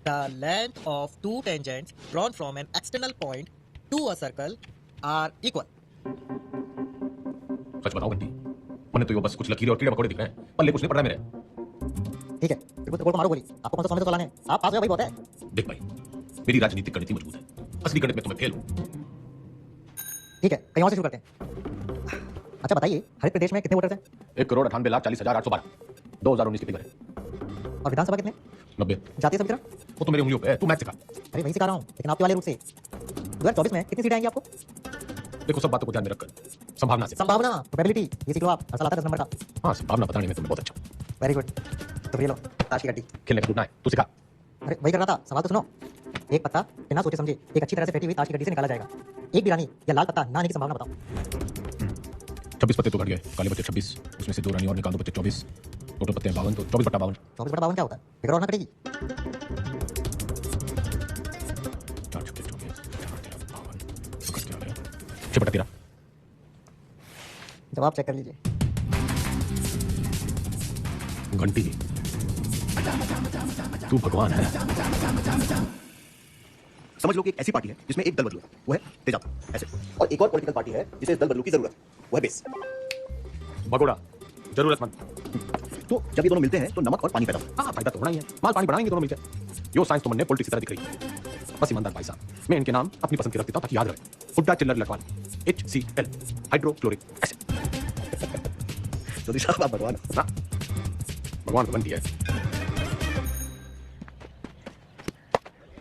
The length of two tangents drawn from an external point to a circle are equal. सच बताओ घंटी, मैंने तो यो बस कुछ लकीरें और कीड़े मकोड़े दिख रहे हैं, पल्ले कुछ नहीं पड़ रहा मेरे। ठीक है, बिल्कुल को मारो गोली। आपको कौन सा समझ तो चलाने हैं? आप पास हो भाई बहुत है। देख भाई, मेरी राजनीतिक गणित ही मजबूत है, असली गणित में तुम्हें फेल हूं। ठीक है, कहीं और से शुरू करते हैं। अच्छा बताइए, हरित प्रदेश में कितने वोटर्स हैं? 1,98,40,812। 2019 की फिगर है। और विधानसभा कितने? 90। जातीय समीकरण? वो तो मेरी उंगलियों पे है, तू मैथ सिखा। अरे वही सिखा रहा हूँ, लेकिन आपके वाले रूट से 2024 में कितनी सीट आएंगी आपको? देखो सब बातों को ध्यान में रखकर संभावना से। संभावना, प्रोबेबिलिटी, ये सीख लो आप। हर साल आता है 10 नंबर का। हाँ, संभावना बताने में तुम्हें बहुत अच्छा। Very good. तो ये लो ताश की गड्डी। खेलने का टूटना है, तू सिखा। अरे वही कर रहा था, सवाल तो सुनो। एक पत्ता बिना सोचे समझे एक अच्छी तरह से फेंटी हुई ताश की गड्डी से निकाला जाएगा। एक भी रानी या लाल पत्ता ना आने की संभावना बताओ। 26 पत्ते तो घट गए, काले बच्चे 26, उसमें से 2 रानी और निकाल दो बच्चे 24, टोटल पत्ते 52, तो 24/52। 24/52 क्या होता है? फिगर और ना कटेगी। 4 छक्के 24, 4 13 52, 6/13। जवाब चेक कर लीजिए। घंटी, तू भगवान है। समझ लो कि एक ऐसी पार्टी है जिसमें एक दल बदलू है, वो है तेजाब ऐसे, और एक और पॉलिटिकल पार्टी है जिसे इस दल बदलू की जरूरत है, वो है बेस। भगोड़ा, जरूरतमंद। तो जब ये दोनों मिलते हैं तो नमक और पानी पैदा होता है। हाँ, फायदा तो होना ही है, माल पानी बढ़ाएंगे दोनों मिलकर। यो साइंस तो मन पॉलिटिक्स की तरह दिख रही है। बस ईमानदार भाई साहब, मैं इनके नाम अपनी पसंद के रख देता हूं ताकि याद रहे। हुड्डा चिल्लर लखवान, HCl, हाइड्रोक्लोरिक एसिड। तो साहब आप भगवान ना, भगवान बन दिया है।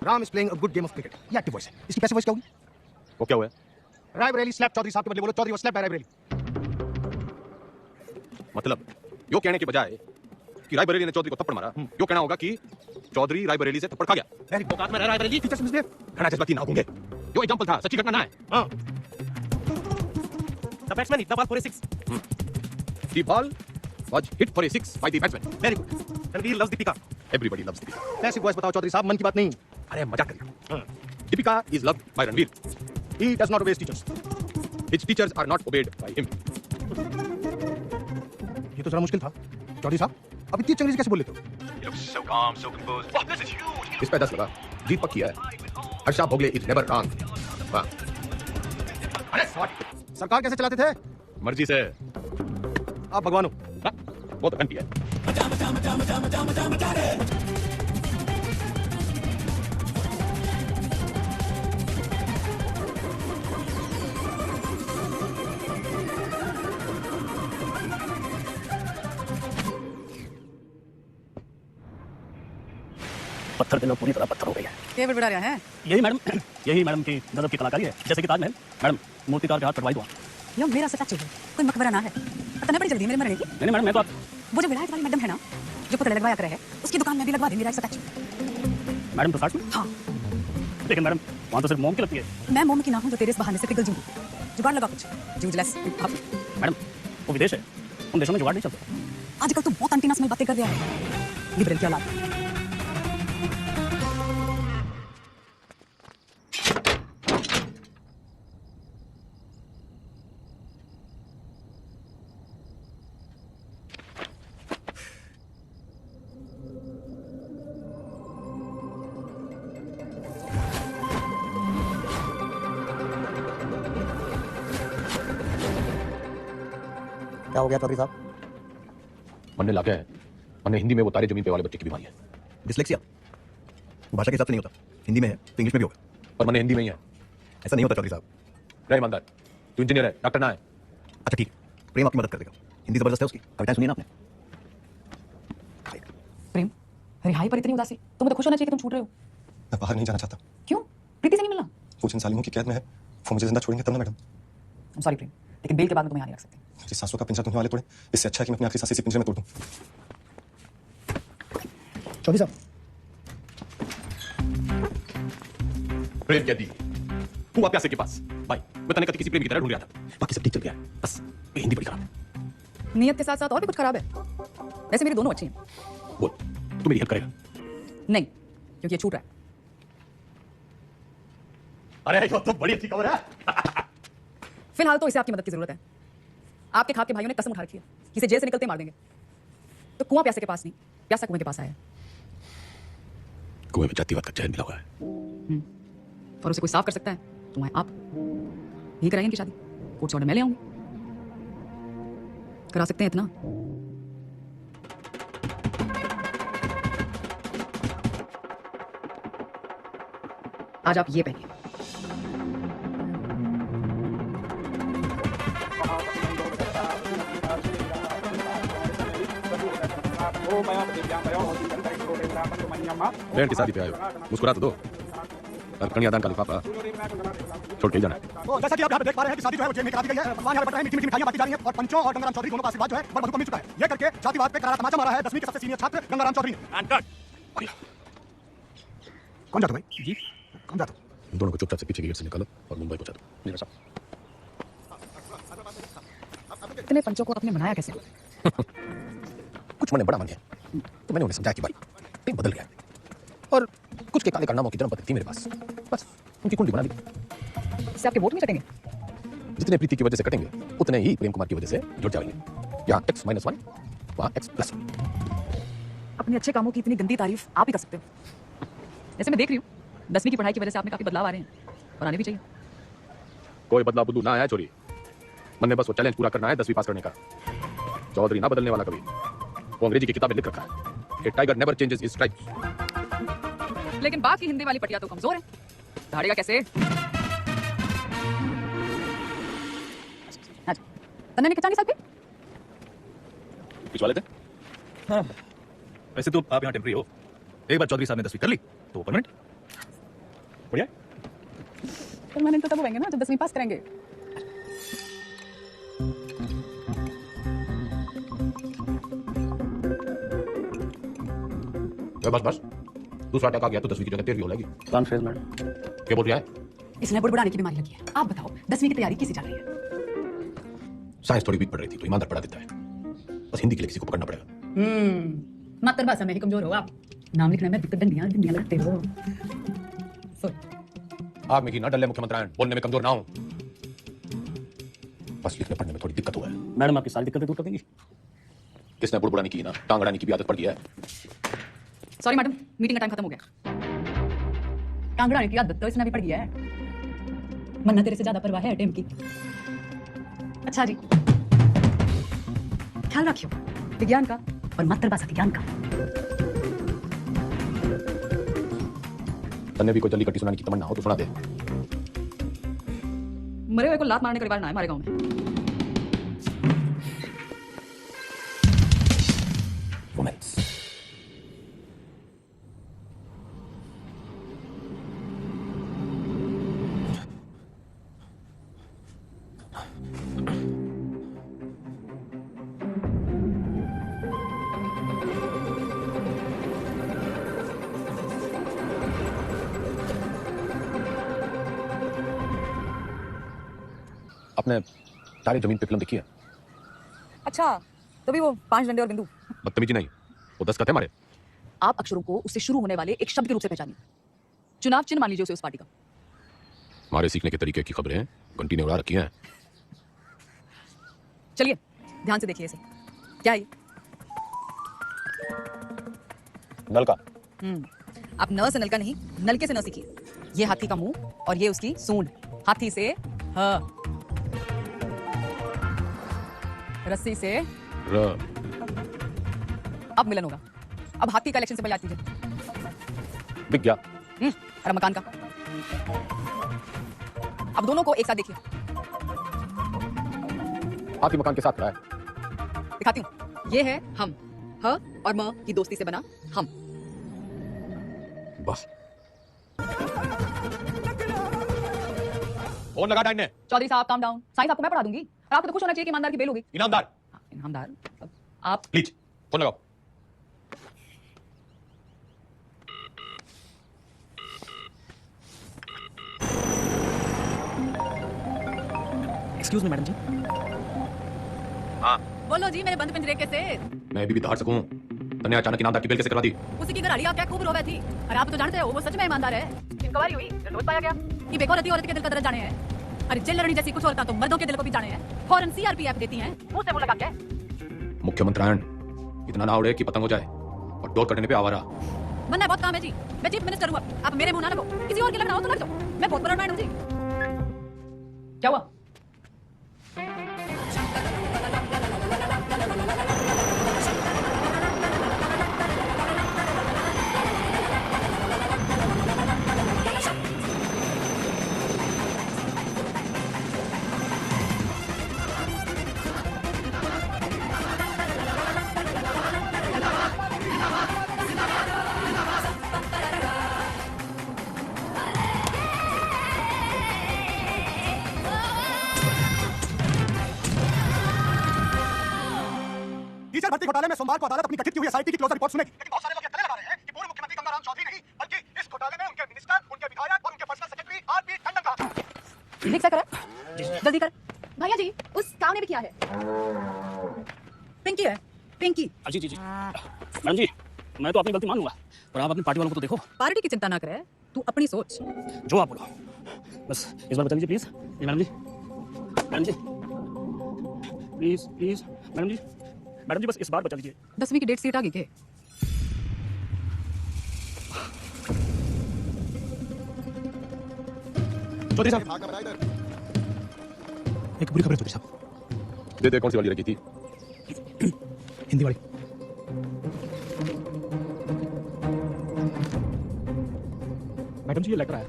Ram is playing a good game of cricket. ये एक्टिव वॉइस है, इसकी पैसिव वॉइस क्या होगी? वो क्या हुआ है? रायबरेली स्लैप चौधरी साहब के बदले बोलो Chaudhary was slap by Raebareli. मतलब यो कहने के बजाय कि रायबरेली ने चौधरी को थप्पड़ मारा, यो कहना होगा कि चौधरी रायबरेली से थप्पड़ खा गया। वेरी औकात में रह रायबरेली टीचर्स मिसबिहेव। घना जज्बाती ना होंगे। यो एग्जांपल था, सच्ची घटना ना है। हां। The batsman hit the ball for a 6। The ball was hit for a 6 by the batsman. Very good. Ranveer loves Deepika. Everybody loves Deepika. Passive voice बताओ चौधरी साहब, मन की बात नहीं। अरे मजाक कर रहा। Deepika is loved by Ranveer. He does not obey his teachers. His teachers are not obeyed by him. ये तो जरा मुश्किल था चौधरी साहब, अब इतनी अंग्रेजी कैसे बोल लेते हो? इस पे 10 लगा, जीत पक्की है। Harsha Bhogle is never wrong. वाह। अरे सरकार कैसे चलाते थे? मर्जी से। आप भगवान हो। हाँ, वो तो घंटी है। पत्थर दिलों पूरी तरह पत्थर हो गई है। ये बड़बड़ा रहा है। यही मैडम की गजब की कलाकारी है। जैसे कि ताजमहल, मैडम मूर्तिकार के हाथ कटवाई दो। यो मेरा सच चाहिए, कोई मकबरा ना है। पता नहीं बड़ी जल्दी मेरे मरने की। नहीं मैडम, मैं तो आप वो जो विलायत वाली मैडम है ना, जो पुतले लगवाया करे है, उसकी दुकान में भी लगवा दे मेरा सच। मैडम तो साथ में। हाँ, लेकिन मैडम वहाँ तो सिर्फ मोम की लगती है। मैं मोम की ना हूँ जो तेरे इस बहाने से पिघल जूंगी। जुगाड़ लगा कुछ, जूझलेस। मैडम वो विदेश है, उन देशों में जुगाड़ नहीं चलता। आजकल तू बहुत अंटीना में बातें कर रहा है। लिबरल की औलाद। क्या हो गया चौधरी साहब? मन ने लाके है, मन ने हिंदी में वो तारे जमीन पे वाले बच्चे की बीमारी है। डिसलेक्सिया भाषा के हिसाब से नहीं होता, हिंदी में है तो इंग्लिश में भी होगा। पर मन ने हिंदी में ही है। ऐसा नहीं होता चौधरी साहब। रह ईमानदार, तू इंजीनियर है, डॉक्टर ना है। अच्छा ठीक है, प्रेम आपकी मदद कर देगा। हिंदी जबरदस्त है उसकी, कविताएं सुनी ना आपने? प्रेम, रिहाई पर इतनी उदासी, तुम्हें तो खुश होना चाहिए कि तुम छूट रहे हो। मैं बाहर नहीं जाना चाहता। क्यों? प्रीति से नहीं मिलना? वो जिन सालियों की कैद में है वो मुझे जिंदा छोड़ेंगे तब ना मैडम। सॉरी प्रेम, लेकिन बेल के बाद में तुम्हें यहाँ नहीं रख सकते। मेरी सांसों का पिंजरा तुम्हें वाले तोड़े, इससे अच्छा है कि मैं अपनी आखिरी सांस इसी पिंजरे में तोड़ दूं। चौधरी साहब प्रेम क्या दी हुआ प्यासे के पास भाई, मैं तने कभी किसी प्रेम की तरह ढूंढ रहा था। बाकी सब ठीक चल गया है, बस ये हिंदी बड़ी खराब है। नियत के साथ साथ और भी कुछ खराब है। वैसे मेरी दोनों अच्छी हैं। बोल, तू मेरी हेल्प करेगा? नहीं, क्योंकि ये छूट रहा है। अरे ये तो बड़ी अच्छी खबर है। फिलहाल तो इसे आपकी मदद की जरूरत है। आपके खाप के भाइयों ने कसम उठा रखी है कि इसे जेल से निकलते मार देंगे। तो कुआं प्यासे के पास नहीं, प्यासा कुएं के पास आया है। कुएं में जातिवाद का जहर मिला हुआ है। और उसे कोई साफ कर सकता है तो मैं आप यही कराएंगे इनकी शादी। कोर्ट से ऑर्डर मैं ले आऊंगी। करा सकते हैं इतना? आज आप ये पहनिए। बहन की शादी पे आए हो, मुस्कुरा तो दो। और कन्या दान का लिफाफा छोड़ के ही जाना है। तो जैसा कि आप यहाँ पे देख पा रहे हैं कि शादी जो है वो जेल में करा दी गई है। पकवान यहाँ पे बट रहे हैं, मीठी मीठी मिठाइयाँ बांटी जा रही हैं और पंचों और गंगाराम चौधरी दोनों का आशीर्वाद जो है वर वधू को मिल चुका है। ये करके जातिवाद पे करारा तमाचा मारा है 10वीं के सबसे सीनियर छात्र गंगाराम चौधरी ने। कौन जाता भाई? जी कौन जाता? दोनों को चुपचाप से पीछे के गेट से निकालो और मुंबई पहुंचा दो। इतने पंचों को आपने बनाया कैसे? कुछ मन ने बड़ा मन है तो मैंने उन्हें समझाया कि भाई टाइम बदल गया है और कुछ के काले कारनामों की जन्मपत्री थी मेरे पास, बस उनकी कुंडली बना दी। इससे आपके वोट नहीं कटेंगे? जितने प्रीति की वजह से कटेंगे उतने ही प्रेम कुमार की वजह से जुड़ जाएंगे। यहाँ x-1 वहाँ x+1। अपने अच्छे कामों की इतनी गंदी तारीफ आप ही कर सकते हो। जैसे मैं देख रही हूँ 10वीं की पढ़ाई की वजह से आप में काफी बदलाव आ रहे हैं और आने भी चाहिए। कोई बदलाव बुद्धू ना आया चोरी, मन ने बस वो चैलेंज पूरा करना है 10वीं पास करने का। चौधरी ना बदलने वाला कभी, वो अंग्रेजी की किताबें लिख रखा है। A tiger never changes his stripes. लेकिन बाकी हिंदी वाली पटिया तो कमजोर है, धाड़ेगा कैसे? तन्ने ने किचानी साहब भी पिछवा लेते। हाँ, वैसे तो आप यहाँ टेम्परी हो। एक बार चौधरी साहब ने 10वीं कर ली तो परमानेंट बढ़िया। परमानेंट तो तब होंगे ना जब 10वीं पास करेंगे। बस दूसरा अटैक आ गया तो 10वीं की जगह 13वीं हो जाएगी। कॉन्फ्रेंस मैडम क्या बोल रहा है? इसने बुड़बुड़ाने की बीमारी लगी है। आप बताओ 10वीं की तैयारी कैसी चल रही है? साइंस थोड़ी वीक पड़ रही थी तो ईमानदार पढ़ा देता है, बस हिंदी के लिए किसी को पकड़ना पड़ेगा। मातृभाषा में ही कमजोर हो आप। नाम लिखने में दिक्कत डंडियां लगाते हो। आग में घी ना डले मुख्यमंत्री, बोलने में कमजोर ना हो, बस लिखने पढ़ने में थोड़ी दिक्कत हुआ है। मैडम आपकी सारी दिक्कतें दूर कर देंगी। किसने बुड़बुड़ाने की ना टांग अड़ाने की भी आदत पड़ गई है। सॉरी मैडम, मीटिंग का टाइम खत्म हो गया। टांगड़ाने की आदत तो इसने भी पड़ गया है। मन्ना तेरे से ज्यादा परवाह है टाइम की। अच्छा जी, ख्याल रखियो विज्ञान का और मातृभाषा के ज्ञान का। तन्ने भी कोई जल्दी कट्टी सुनाने की तमन्ना हो तो सुना दे। मरे हुए को लात मारने का रिवाज ना है हमारे गांव में। वुमेन्स आपने तारे जमीन पे फिल्म देखी है? अच्छा, तो भी वो 5 डंडे और बिंदु। बदतमीजी नहीं, वो 10 कथे मारे। आप अक्षरों को उससे शुरू होने वाले एक शब्द के रूप से पहचानिए। चुनाव चिन्ह मान लीजिए उसे उस पार्टी का। हमारे सीखने के तरीके की खबरें घंटी ने उड़ा रखी हैं। चलिए ध्यान से देखिए इसे। क्या है ये? नल का। आप न से नल का नहीं, नलके से न सीखिए। ये हाथी का मुंह और ये उसकी सूंड। हाथी से ह। रस्सी से र अब मिलन होगा। अब हाथ की कलेक्शन से पहले याद कीजिए। बिक गया। और अब मकान का। अब दोनों को एक साथ देखिए। हाथी मकान के साथ खड़ा है। दिखाती हूँ। ये है हम, ह और म की दोस्ती से बना हम। बस फोन लगा डाइन ने। चौधरी साहब काम डाउन। साइंस आपको मैं पढ़ा दूंगी और आपको तो खुश होना चाहिए कि ईमानदार की बेल होगी। इनामदार इनामदार अब आप प्लीज फोन लगाओ। एक्सक्यूज मी मैडम जी। हाँ बोलो जी मेरे बंद पिंजरे के से। मैं भी धार सकूं। तने अचानक इनामदार की बेल कैसे करा दी? उसी की गराड़ी आप क्या खूब रोवे थी। अरे आप तो जानते हो वो सच में ईमानदार है। इंक्वायरी हुई निर्दोष पाया गया। ये बेगौरती औरत के दिल का दर्द जाने हैं। अरे जेल लड़नी जैसी कुछ औरतें तो मर्दों के दिल को भी जाने हैं। फौरन सीआरपीएफ देती हैं। मुंह से वो लगा क्या? मुख्यमंत्रियान इतना ना उड़े कि पतंग हो जाए और डोर कटने पे आवारा। बनना बहुत काम है जी। मैं चीफ मिनिस्टर हूँ। आप मेरे मुंह ना लगो। किसी और के लगना हो तो लग जाओ। मैं बहुत बड़ा मैन हूँ जी। क्या हुआ? टीचर भर्ती घोटाले में सोमवार को अदालत अपनी गठित की हुई एसआईटी की क्लोजर रिपोर्ट सुनेगी। लेकिन बहुत सारे लोग ये तले लगा रहे हैं कि पूर्व मुख्यमंत्री गंगाराम चौधरी नहीं बल्कि इस घोटाले में उनके मिनिस्टर, उनके विधायक और उनके पर्सनल सेक्रेटरी आरपी टंडन का हाथ है। ठीक से कर। जल्दी कर। भैया जी उस काम ने भी किया है। पिंकी है पिंकी। जी जी जी मैडम जी, मैं तो अपनी गलती मान लूंगा, पर आप अपनी पार्टी वालों को तो देखो। पार्टी की चिंता ना करे, तू अपनी सोच। जो आप बोलो, बस इस बार बता लीजिए please. Madam ji, madam ji please please, madam ji, madam ji बस इस बार बचा लीजिए। 10वीं की डेट सीट आ गई के? चौधरी साहब एक बुरी खबर है चौधरी साहब। दे कौन सी वाली रखी थी? हिंदी वाली। मैडम जी ये लेटर आया।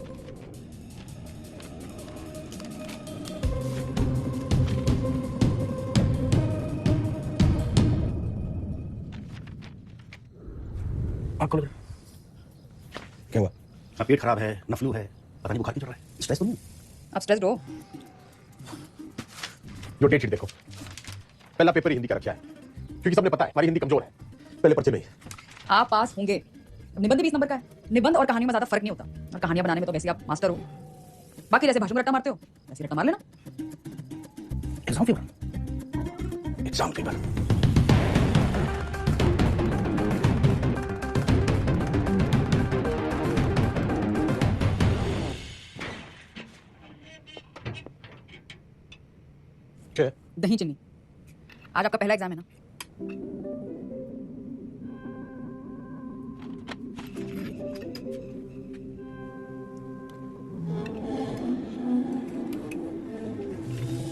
आपको क्या हुआ? अब पेट खराब है, न फ्लू है, पता नहीं बुखार क्यों चढ़ रहा है। स्ट्रेस तो नहीं? आप स्ट्रेस हो? जो डेट शीट देखो, पहला पेपर ही हिंदी का रखा है क्योंकि सबने पता है हमारी हिंदी कमजोर है। पहले पर्चे में आप पास होंगे। निबंध 20 नंबर का है। निबंध और कहानी में ज्यादा फर्क नहीं होता, और कहानियां बनाने में तो वैसे आप मास्टर हो। बाकी जैसे भाषण में रट्टा मारते हो वैसे रट्टा मार लेना। Exam paper, exam paper. क्या? दही चीनी। आज आपका पहला एग्जाम है ना?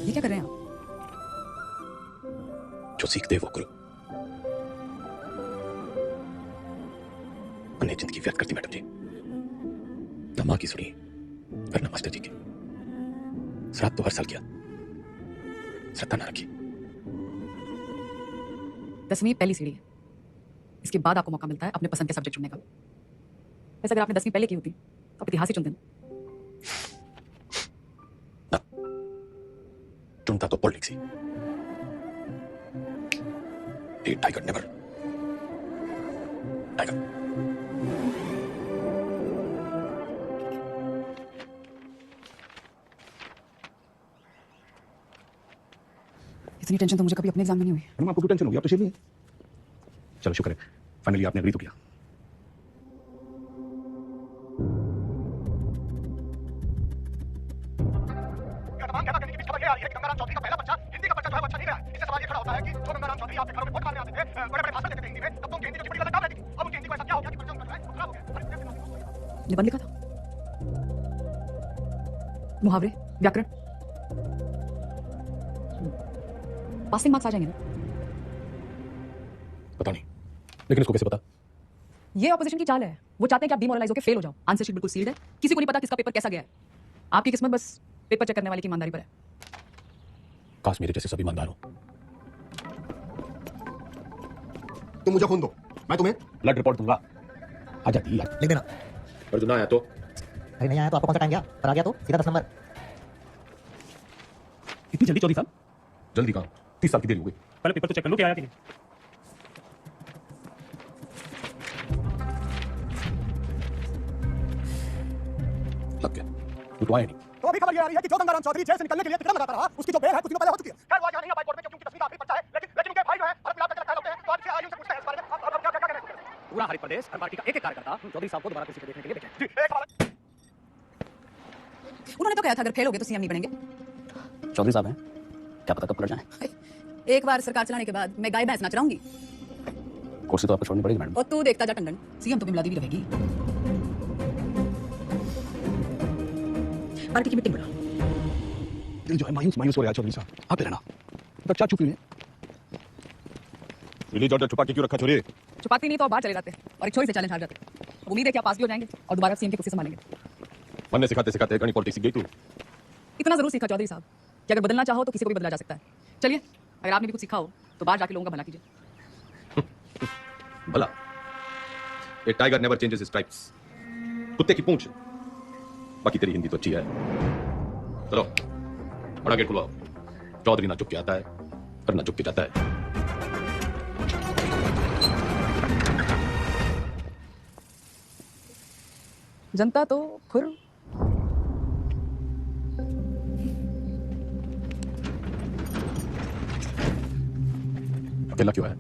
ये क्या कर रहे हैं आप? जो सीखते वो करो। मैंने जिंदगी व्यर्थ कर दी मैडम जी। न माँ की सुनी वरना मास्टर जी की। श्राद्ध तो हर साल किया, श्रद्धा ना रखी। 10वीं पहली सीढ़ी है। इसके बाद आपको मौका मिलता है अपने पसंद के सब्जेक्ट चुनने का। वैसे अगर आपने 10वीं पहले की होती तो आप इतिहास ही चुनते ना। चुनता तो पॉलिटिक्स ही। ए टाइगर नेवर टाइगर। इतनी टेंशन तो मुझे कभी अपने एग्जाम में नहीं हुई। मैडम आपको क्यों टेंशन होगी? आप तो शेर नहीं है। चलो शुक्र है, फाइनली आपने एग्री तो किया। तमाम कहना कहने के बीच खबर ये आ रही है कि गंगाराम चौधरी का पहला बच्चा हिंदी का बच्चा जो है वो अच्छा नहीं रहा है। इससे सवाल ये खड़ा होता है कि जो गंगाराम चौधरी आपके घरों में वोट मारने आते थे, बड़े-बड़े भाषण देते थे हिंदी में, तब तो उनकी हिंदी की बड़ी गलत रहती थी। अब उनकी हिंदी को ऐसा क्या हो गया कि बच्चा उनका जो है वो खराब हो गया। निबंध लिखा था, मुहावरे, व्याकरण। पासिंग मार्क्स आ जाएंगे ना। पता नहीं, लेकिन इसको कैसे पता? ये ऑपोजिशन की चाल है। वो चाहते हैं कि आप डिमोरलाइज होकर फेल हो जाओ। आंसर शीट बिल्कुल सील्ड है, किसी को नहीं पता किसका पेपर कैसा गया है। आपकी किस्मत बस पेपर चेक करने वाले की ईमानदारी पर है। काश मेरे जैसे सभी ईमानदार हो। तुम मुझे खून दो, मैं तुम्हें ब्लड रिपोर्ट दूंगा। आ जाती लिख देना। और जो ना आया तो अरे नहीं आया तो आपको कौन सा टाइम गया, पर आ गया तो सीधा 10 नंबर। इतनी जल्दी चौधरी साहब? जल्दी कहाँ, 30 साल की देरी हो गई। पहले पेपर तो चेक कर लो क्या आया कि नहीं। लग गया, तू तो आया नहीं। तो अभी खबर ये आ रही है कि जो गंगाराम चौधरी जेल से निकलने के लिए तिकड़ा लगाता रहा, उसकी जो बेल है कुछ दिनों पहले हो चुकी है। खैर वो आज यहाँ नहीं आ पाई कोर्ट में क्योंकि उनकी तस्वीर आखिरी पर्चा है, लेकिन उनके भाई जो है भारत मिलाप करके रखा होते हैं। तो आज से आयुष से पूछते हैं इस बारे में आप क्या क्या कहना है। पूरा हरित प्रदेश हर पार्टी का एक कार्यकर्ता चौधरी साहब को दोबारा किसी को देखने के लिए भेजा। जी एक सवाल। उन्होंने तो कहा था अगर फेल हो गए तो सीएम नहीं बनेंगे। चौधरी साहब हैं, क्या पता कब पलट जाए। एक बार सरकार चलाने के बाद मैं गाय भैंस नाच रहाऊंगी कुर्सी तो आपको छोड़नी पड़ेगी मैडम। और तू देखता जा टंडन, सीएम तो बिमला देवी रहेगी। पार्टी की मीटिंग बुला। दिल जो है मायूस मायूस हो रहा है चौधरी साहब, आप रहना तब चाय चुप रही रिलीज ऑर्डर छुपा के क्यों रखा छोरी? छुपाती नहीं तो बाहर चले जाते और एक छोरी से चैलेंज हार जाते। उम्मीद है कि आप पास भी हो जाएंगे और दोबारा सीएम की कुर्सी संभालेंगे। मन ने सिखाते सिखाते गणी पॉलिटिक्स सीख गई तू। इतना जरूर सीखा चौधरी साहब कि अगर बदलना चाहो तो किसी को भी बदला जा सकता है। चलिए, अगर आपने भी कुछ सीखा हो तो बाहर जाके लोगों का भला कीजिए। भला a tiger never changes his stripes. कुत्ते की पूंछ, बाकी तेरी हिंदी तो अच्छी है। चलो बड़ा गेट खुलवाओ। चौधरी ना चुप के आता है और ना चुप के जाता है। जनता तो खुर अकेला क्यों है?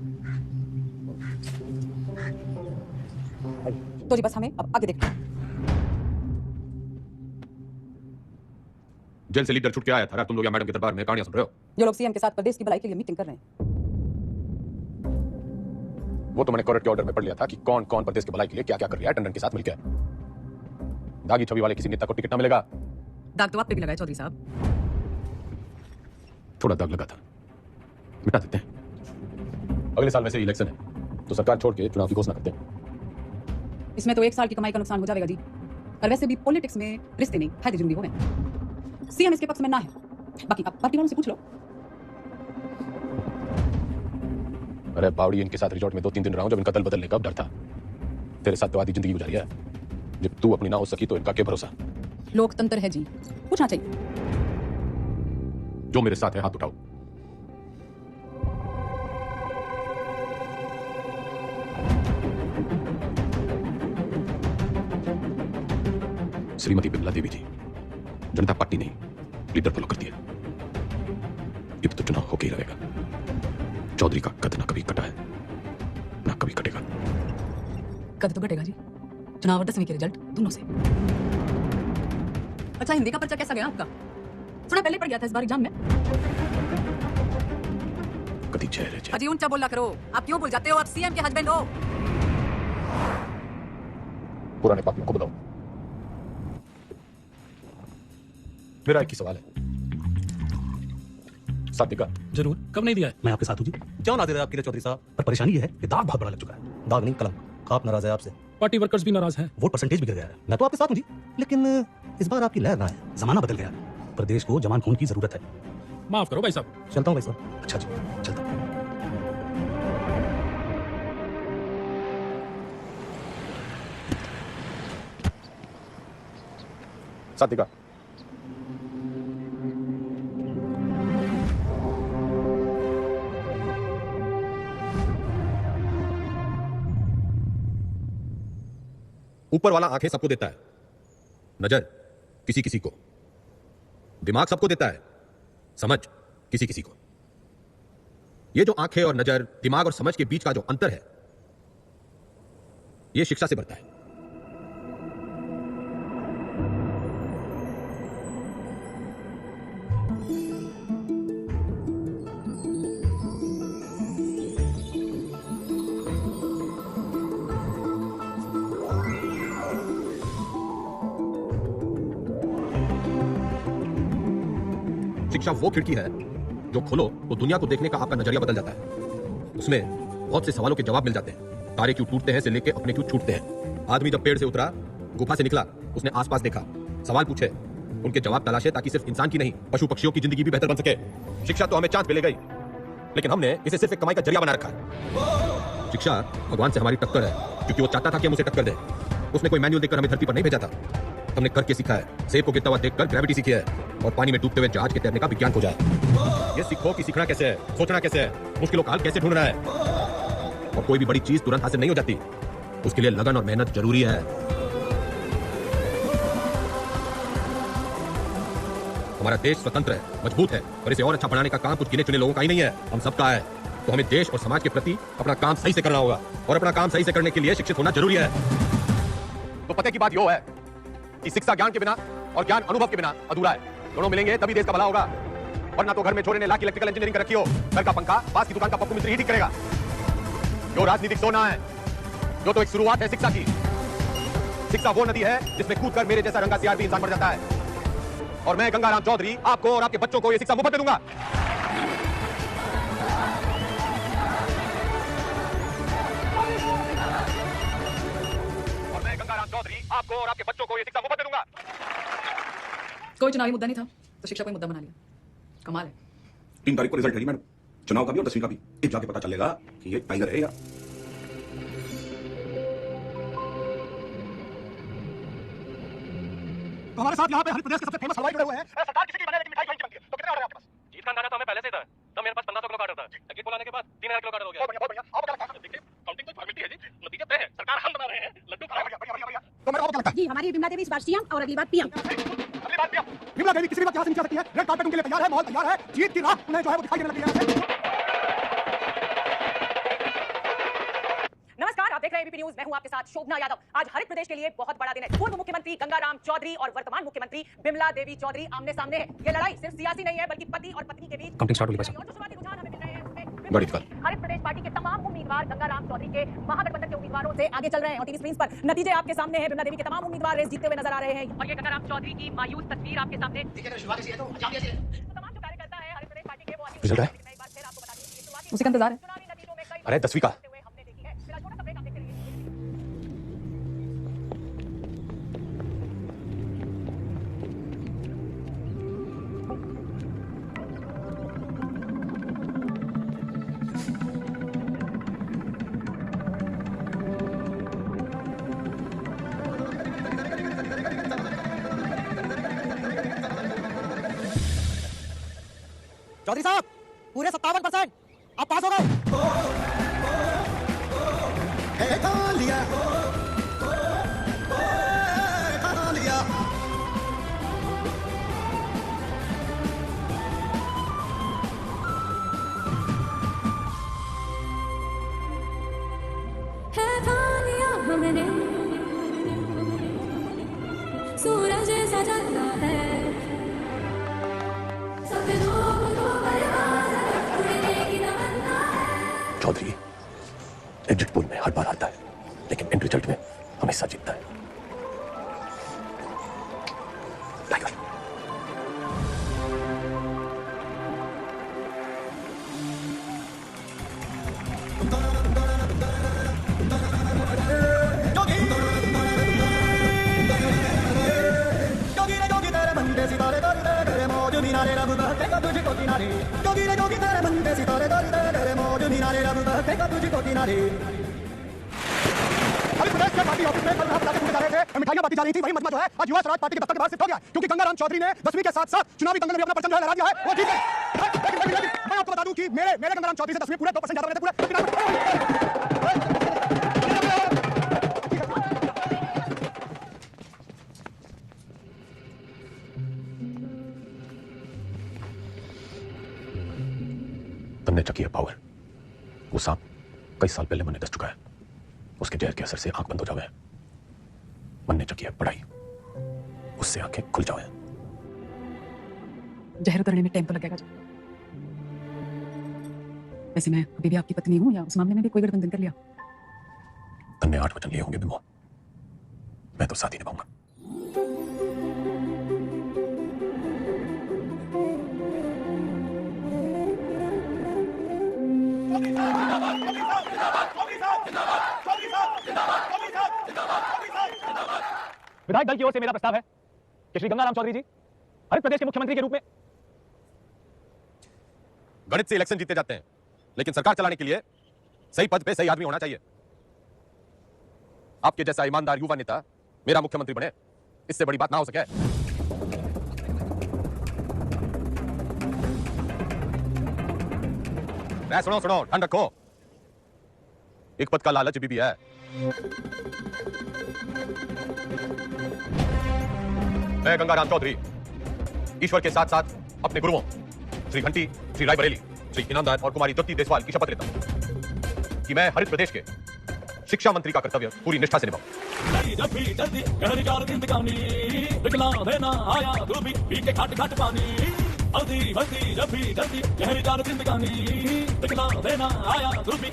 तो जी बस हमें अब आगे देखना। जेल से लीडर छूट के आया था, तुम लोग यहाँ मैडम के दरबार में कहानियां सुन रहे हो। जो लोग सीएम के साथ प्रदेश की भलाई के लिए मीटिंग कर रहे हैं। वो तो मैंने कोर्ट के ऑर्डर में पढ़ लिया था कि कौन कौन प्रदेश की भलाई के लिए क्या क्या कर रहा है टंडन के साथ मिलकर। दागी छवि वाले किसी नेता को टिकट ना मिलेगा। दाग तो आप पे भी लगाए चौधरी साहब। थोड़ा दाग लगा था, मिटा देते हैं। अगले साल वैसे ही इलेक्शन है तो सरकार छोड़ के चुनाव की घोषणा करते हैं। इसमें तो एक साल की कमाई का नुकसान हो जाएगा जी। और वैसे भी पॉलिटिक्स में रिश्ते नहीं फायदे जरूरी हो गए। सीएम इसके पक्ष में ना है, बाकी आप पार्टी वालों से पूछ लो। अरे बावड़ी, इनके साथ रिजॉर्ट में 2-3 दिन रहा हूं जब इनका दल बदलने का डर था। तेरे साथ तो आधी जिंदगी गुजारी है, जब तू अपनी ना हो सकी तो इनका क्या भरोसा। लोकतंत्र है जी, पूछना चाहिए। जो मेरे साथ है हाथ उठाओ। श्रीमती बिमला देवी जी, जनता पार्टी नहीं लीडर फॉलो करती है। ये तो चुनाव होके ही रहेगा। चौधरी का कद ना कभी कटा है ना कभी कटेगा। कद तो घटेगा जी, चुनाव और 10वीं के रिजल्ट दोनों से। अच्छा, हिंदी का पर्चा कैसा गया आपका? सुना पहले पड़ गया था इस बार एग्जाम में। कदी चेहरे चेहरे अजी ऊंचा बोला करो, आप क्यों भूल जाते हो? आप सीएम के हस्बैंड हो। पुराने पापियों को बुलाओ। मेरा एक ही सवाल है, साथ देगा? जरूर, कब नहीं दिया है? मैं आपके साथ हूँ जी। क्यों ना दे रहे आपके लिए चौधरी साहब? पर परेशानी ये है कि दाग बहुत बड़ा लग चुका है। दाग नहीं कलंक। आप नाराज है आपसे, पार्टी वर्कर्स भी नाराज हैं। वोट परसेंटेज भी गिर गया है। मैं तो आपके साथ हूँ जी, लेकिन इस बार आपकी लहर ना है। जमाना बदल गया है, प्रदेश को जवान खून की जरूरत है। माफ करो भाई साहब। चलता हूँ भाई साहब। अच्छा जी, चलता हूँ। साथ देगा? ऊपर वाला आंखें सबको देता है, नजर किसी किसी को, दिमाग सबको देता है, समझ किसी किसी को। ये जो आंखें और नजर, दिमाग और समझ के बीच का जो अंतर है, ये शिक्षा से बढ़ता है। शिक्षा वो खिड़की है जो खोलो तो दुनिया को देखने का आपका नजरिया बदल जाता है। उसमें बहुत से सवालों के जवाब मिल जाते हैं। तारे क्यों टूटते हैं से लेके अपने क्यों छूटते हैं। आदमी जब पेड़ से उतरा, गुफा से निकला, उसने आसपास देखा, सवाल पूछे, उनके जवाब तलाशे, ताकि सिर्फ इंसान की नहीं पशु पक्षियों की जिंदगी भी बेहतर बन सके। शिक्षा तो हमें चांद पे ले गई, लेकिन हमने इसे सिर्फ एक कमाई का जरिया बना रखा है। शिक्षा भगवान से हमारी टक्कर है, क्योंकि वो चाहता था कि हम उसे टक्कर दें। उसने कोई मैनुअल देकर हमें धरती पर नहीं भेजा था, हमने करके सीखा है। सेब को गिरता हुआ देखकर ग्रेविटी सीखी है, और पानी में डूबते हुए जहाज के तैरने का विज्ञान खोजा है। ये सीखो कि सीखना कैसे है, सोचना कैसे है, मुश्किलों का हल कैसे ढूंढना है। और कोई भी बड़ी चीज तुरंत हासिल नहीं हो जाती, उसके लिए लगन और मेहनत जरूरी है। हमारा देश स्वतंत्र है, मजबूत है, और इसे और अच्छा बनाने का काम कुछ गिने चुने लोगों का ही नहीं है, हम सबका है। तो हमें देश और समाज के प्रति अपना काम सही से करना होगा, और अपना काम सही से करने के लिए शिक्षित होना जरूरी है। तो पते की बात यो है कि शिक्षा ज्ञान के बिना और ज्ञान अनुभव के बिना अधूरा है। दोनों मिलेंगे तभी देश का भला होगा, वरना तो घर में छोरे ने लाख इलेक्ट्रिकल इंजीनियरिंग कर रखी हो, घर का पंखा पास की दुकान का पप्पू मिस्त्री ही ठीक करेगा। जो राजनीतिक सोना है, जो तो एक शुरुआत है शिक्षा की। शिक्षा वो नदी है जिसमें कूदकर मेरे जैसा रंगा सियार भी इंसान मर जाता है। और मैं गंगाराम चौधरी आपको और आपके बच्चों को ये शिक्षा मुफ्त में दूंगा। और मैं गंगाराम चौधरी आपको और आपके बच्चों को ये शिक्षा मुफ्त में दूंगा। कोई चुनावी मुद्दा नहीं था तो शिक्षा को ही मुद्दा बना लिया। कमाल है। 3 तारीख को रिजल्ट है जी मैडम, चुनाव का भी और 10वीं का भी। एक जाके पता चलेगा कि ये टाइगर है या तो हमारे साथ यहाँ पे हर प्रदेश के सबसे फेमस हलवाई जुड़े हुए हैं। सरकार किसी की बने लेकिन मिठाई वहीं की बनती है। तो कितने ऑर्डर है आपके पास? जीत का अंदाजा तो हमें पहले से था, तब मेरे पास 1500 किलो का ऑर्डर था। तकलीफ बोलाने के बाद 3000 किलो का ऑर्डर हो गया। बहुत बढ़िया। आप क्या लगता है? देखिए काउंटिंग तो फॉर्मेलिटी है जी, नतीजे तय है। सरकार हम बना रहे हैं, लड्डू खा रहे हैं। बढ़िया। तो मेरे को क्या लगता है? जी हमारी विमला देवी इस बार सीएम और अगली बार पीएम। अगली बात क्या? विमला देवी किसी भी वक्त यहाँ से नीचे आ सकती है। रेड कार्पेट उनके लिए तैयार है, माहौल तैयार है। जीत की राह उन्हें जो है वो दिखाई देने लगी है। नमस्कार, आप देख रहे हैं एबीपी न्यूज। मैं हूं आपके साथ शोभना यादव। आज हरित प्रदेश के लिए बहुत बड़ा दिन है। पूर्व मुख्यमंत्री गंगाराम चौधरी और वर्तमान मुख्यमंत्री बिमला देवी चौधरी आमने सामने हैं। ये लड़ाई सिर्फ सियासी नहीं है, बल्कि पति और पत्नी के बीच। काउंटिंग स्टार्ट हो गई भाई और जो शुरुआती रुझान हमें मिल रहे हैं उसमें बड़ी बात। हरित प्रदेश पार्टी के तमाम उम्मीदवार गंगाराम चौधरी के महागठबंधन के उम्मीदवारों से आगे चल रहे हैं। और टीवी स्क्रीन पर नतीजे आपके सामने हैं। बिमला देवी के तमाम उम्मीदवार रेस जीतते हुए नजर आ रहे हैं, और ये गंगाराम चौधरी की मायूस तस्वीर आपके सामने। तमाम जो कार्यकर्ता है हरित प्रदेश पार्टी के, वो रिजल्ट है? मैं एक बार फिर आपको बता दूं, उसी का इंतजार है। चुनावी नतीजों में कई अरे 10वीं का हमने देखी है। फिलहाल छोटा सा ब्रेक आप देखते रहिए। चौधरी साहब पूरे 57% आप पास हो गए। सूरज ऐसा जलता है चौधरी एग्जिट पोल में हर बार आता है, लेकिन एंड रिजल्ट में हमेशा जीतता है। टाइगर हरित प्रदेश के पार्टी ऑफिस में कल रात पटाखे फूटे जा रहे थे, मिठाइयां बांटी जा रही थी। वही मजमा जो है आज युवा स्वराज पार्टी के दफ्तर के बाहर शिफ्ट हो गया, क्योंकि गंगाराम चौधरी ने 10वीं के साथ साथ चुनावी दंगल में अपना परचम जो है लहरा दिया है। वो ठीक है, लेकिन मैं आपको बता दूं कि मेरे गंगाराम चौधरी से 10वीं पूरे 2% ज्यादा बने थे पूरे। तुमने चकी है पावर। वो सांप कई साल पहले मन ने दस चुका है, उसके जहर के असर से आंख बंद हो जावे। मन ने चकी है पढ़ाई, उससे आंखें खुल जावे। जहर उतरने में टाइम तो लगेगा जी। वैसे मैं अभी भी आपकी पत्नी हूँ, या उस मामले में भी कोई गठबंधन कर लिया? तन्ने 8 वचन लिए होंगे बिमो, मैं तो साथ ही निभाऊंगा। विधायक दल की ओर से मेरा प्रस्ताव है कि श्री गंगाराम चौधरी जी हरित प्रदेश के मुख्यमंत्री के रूप में गणित से इलेक्शन जीते जाते हैं, लेकिन सरकार चलाने के लिए सही पद पे सही आदमी होना चाहिए। आपके जैसा ईमानदार युवा नेता मेरा मुख्यमंत्री बने, इससे बड़ी बात ना हो सके। सुनो सुनो, ठंड रखो, एक पद का लालच भी है। मैं गंगाराम चौधरी ईश्वर के साथ साथ अपने गुरुओं श्री घंटी, श्री रायबरेली, श्री ईनामदार और कुमारी तृप्ति देसवाल की शपथ लेता हूं कि मैं हरित प्रदेश के शिक्षा मंत्री का कर्तव्य पूरी निष्ठा से निभाऊं। हल्दी हल्दी जब भी जल्दी गहरी जार जिंदगानी दिखला देना आया दूर भी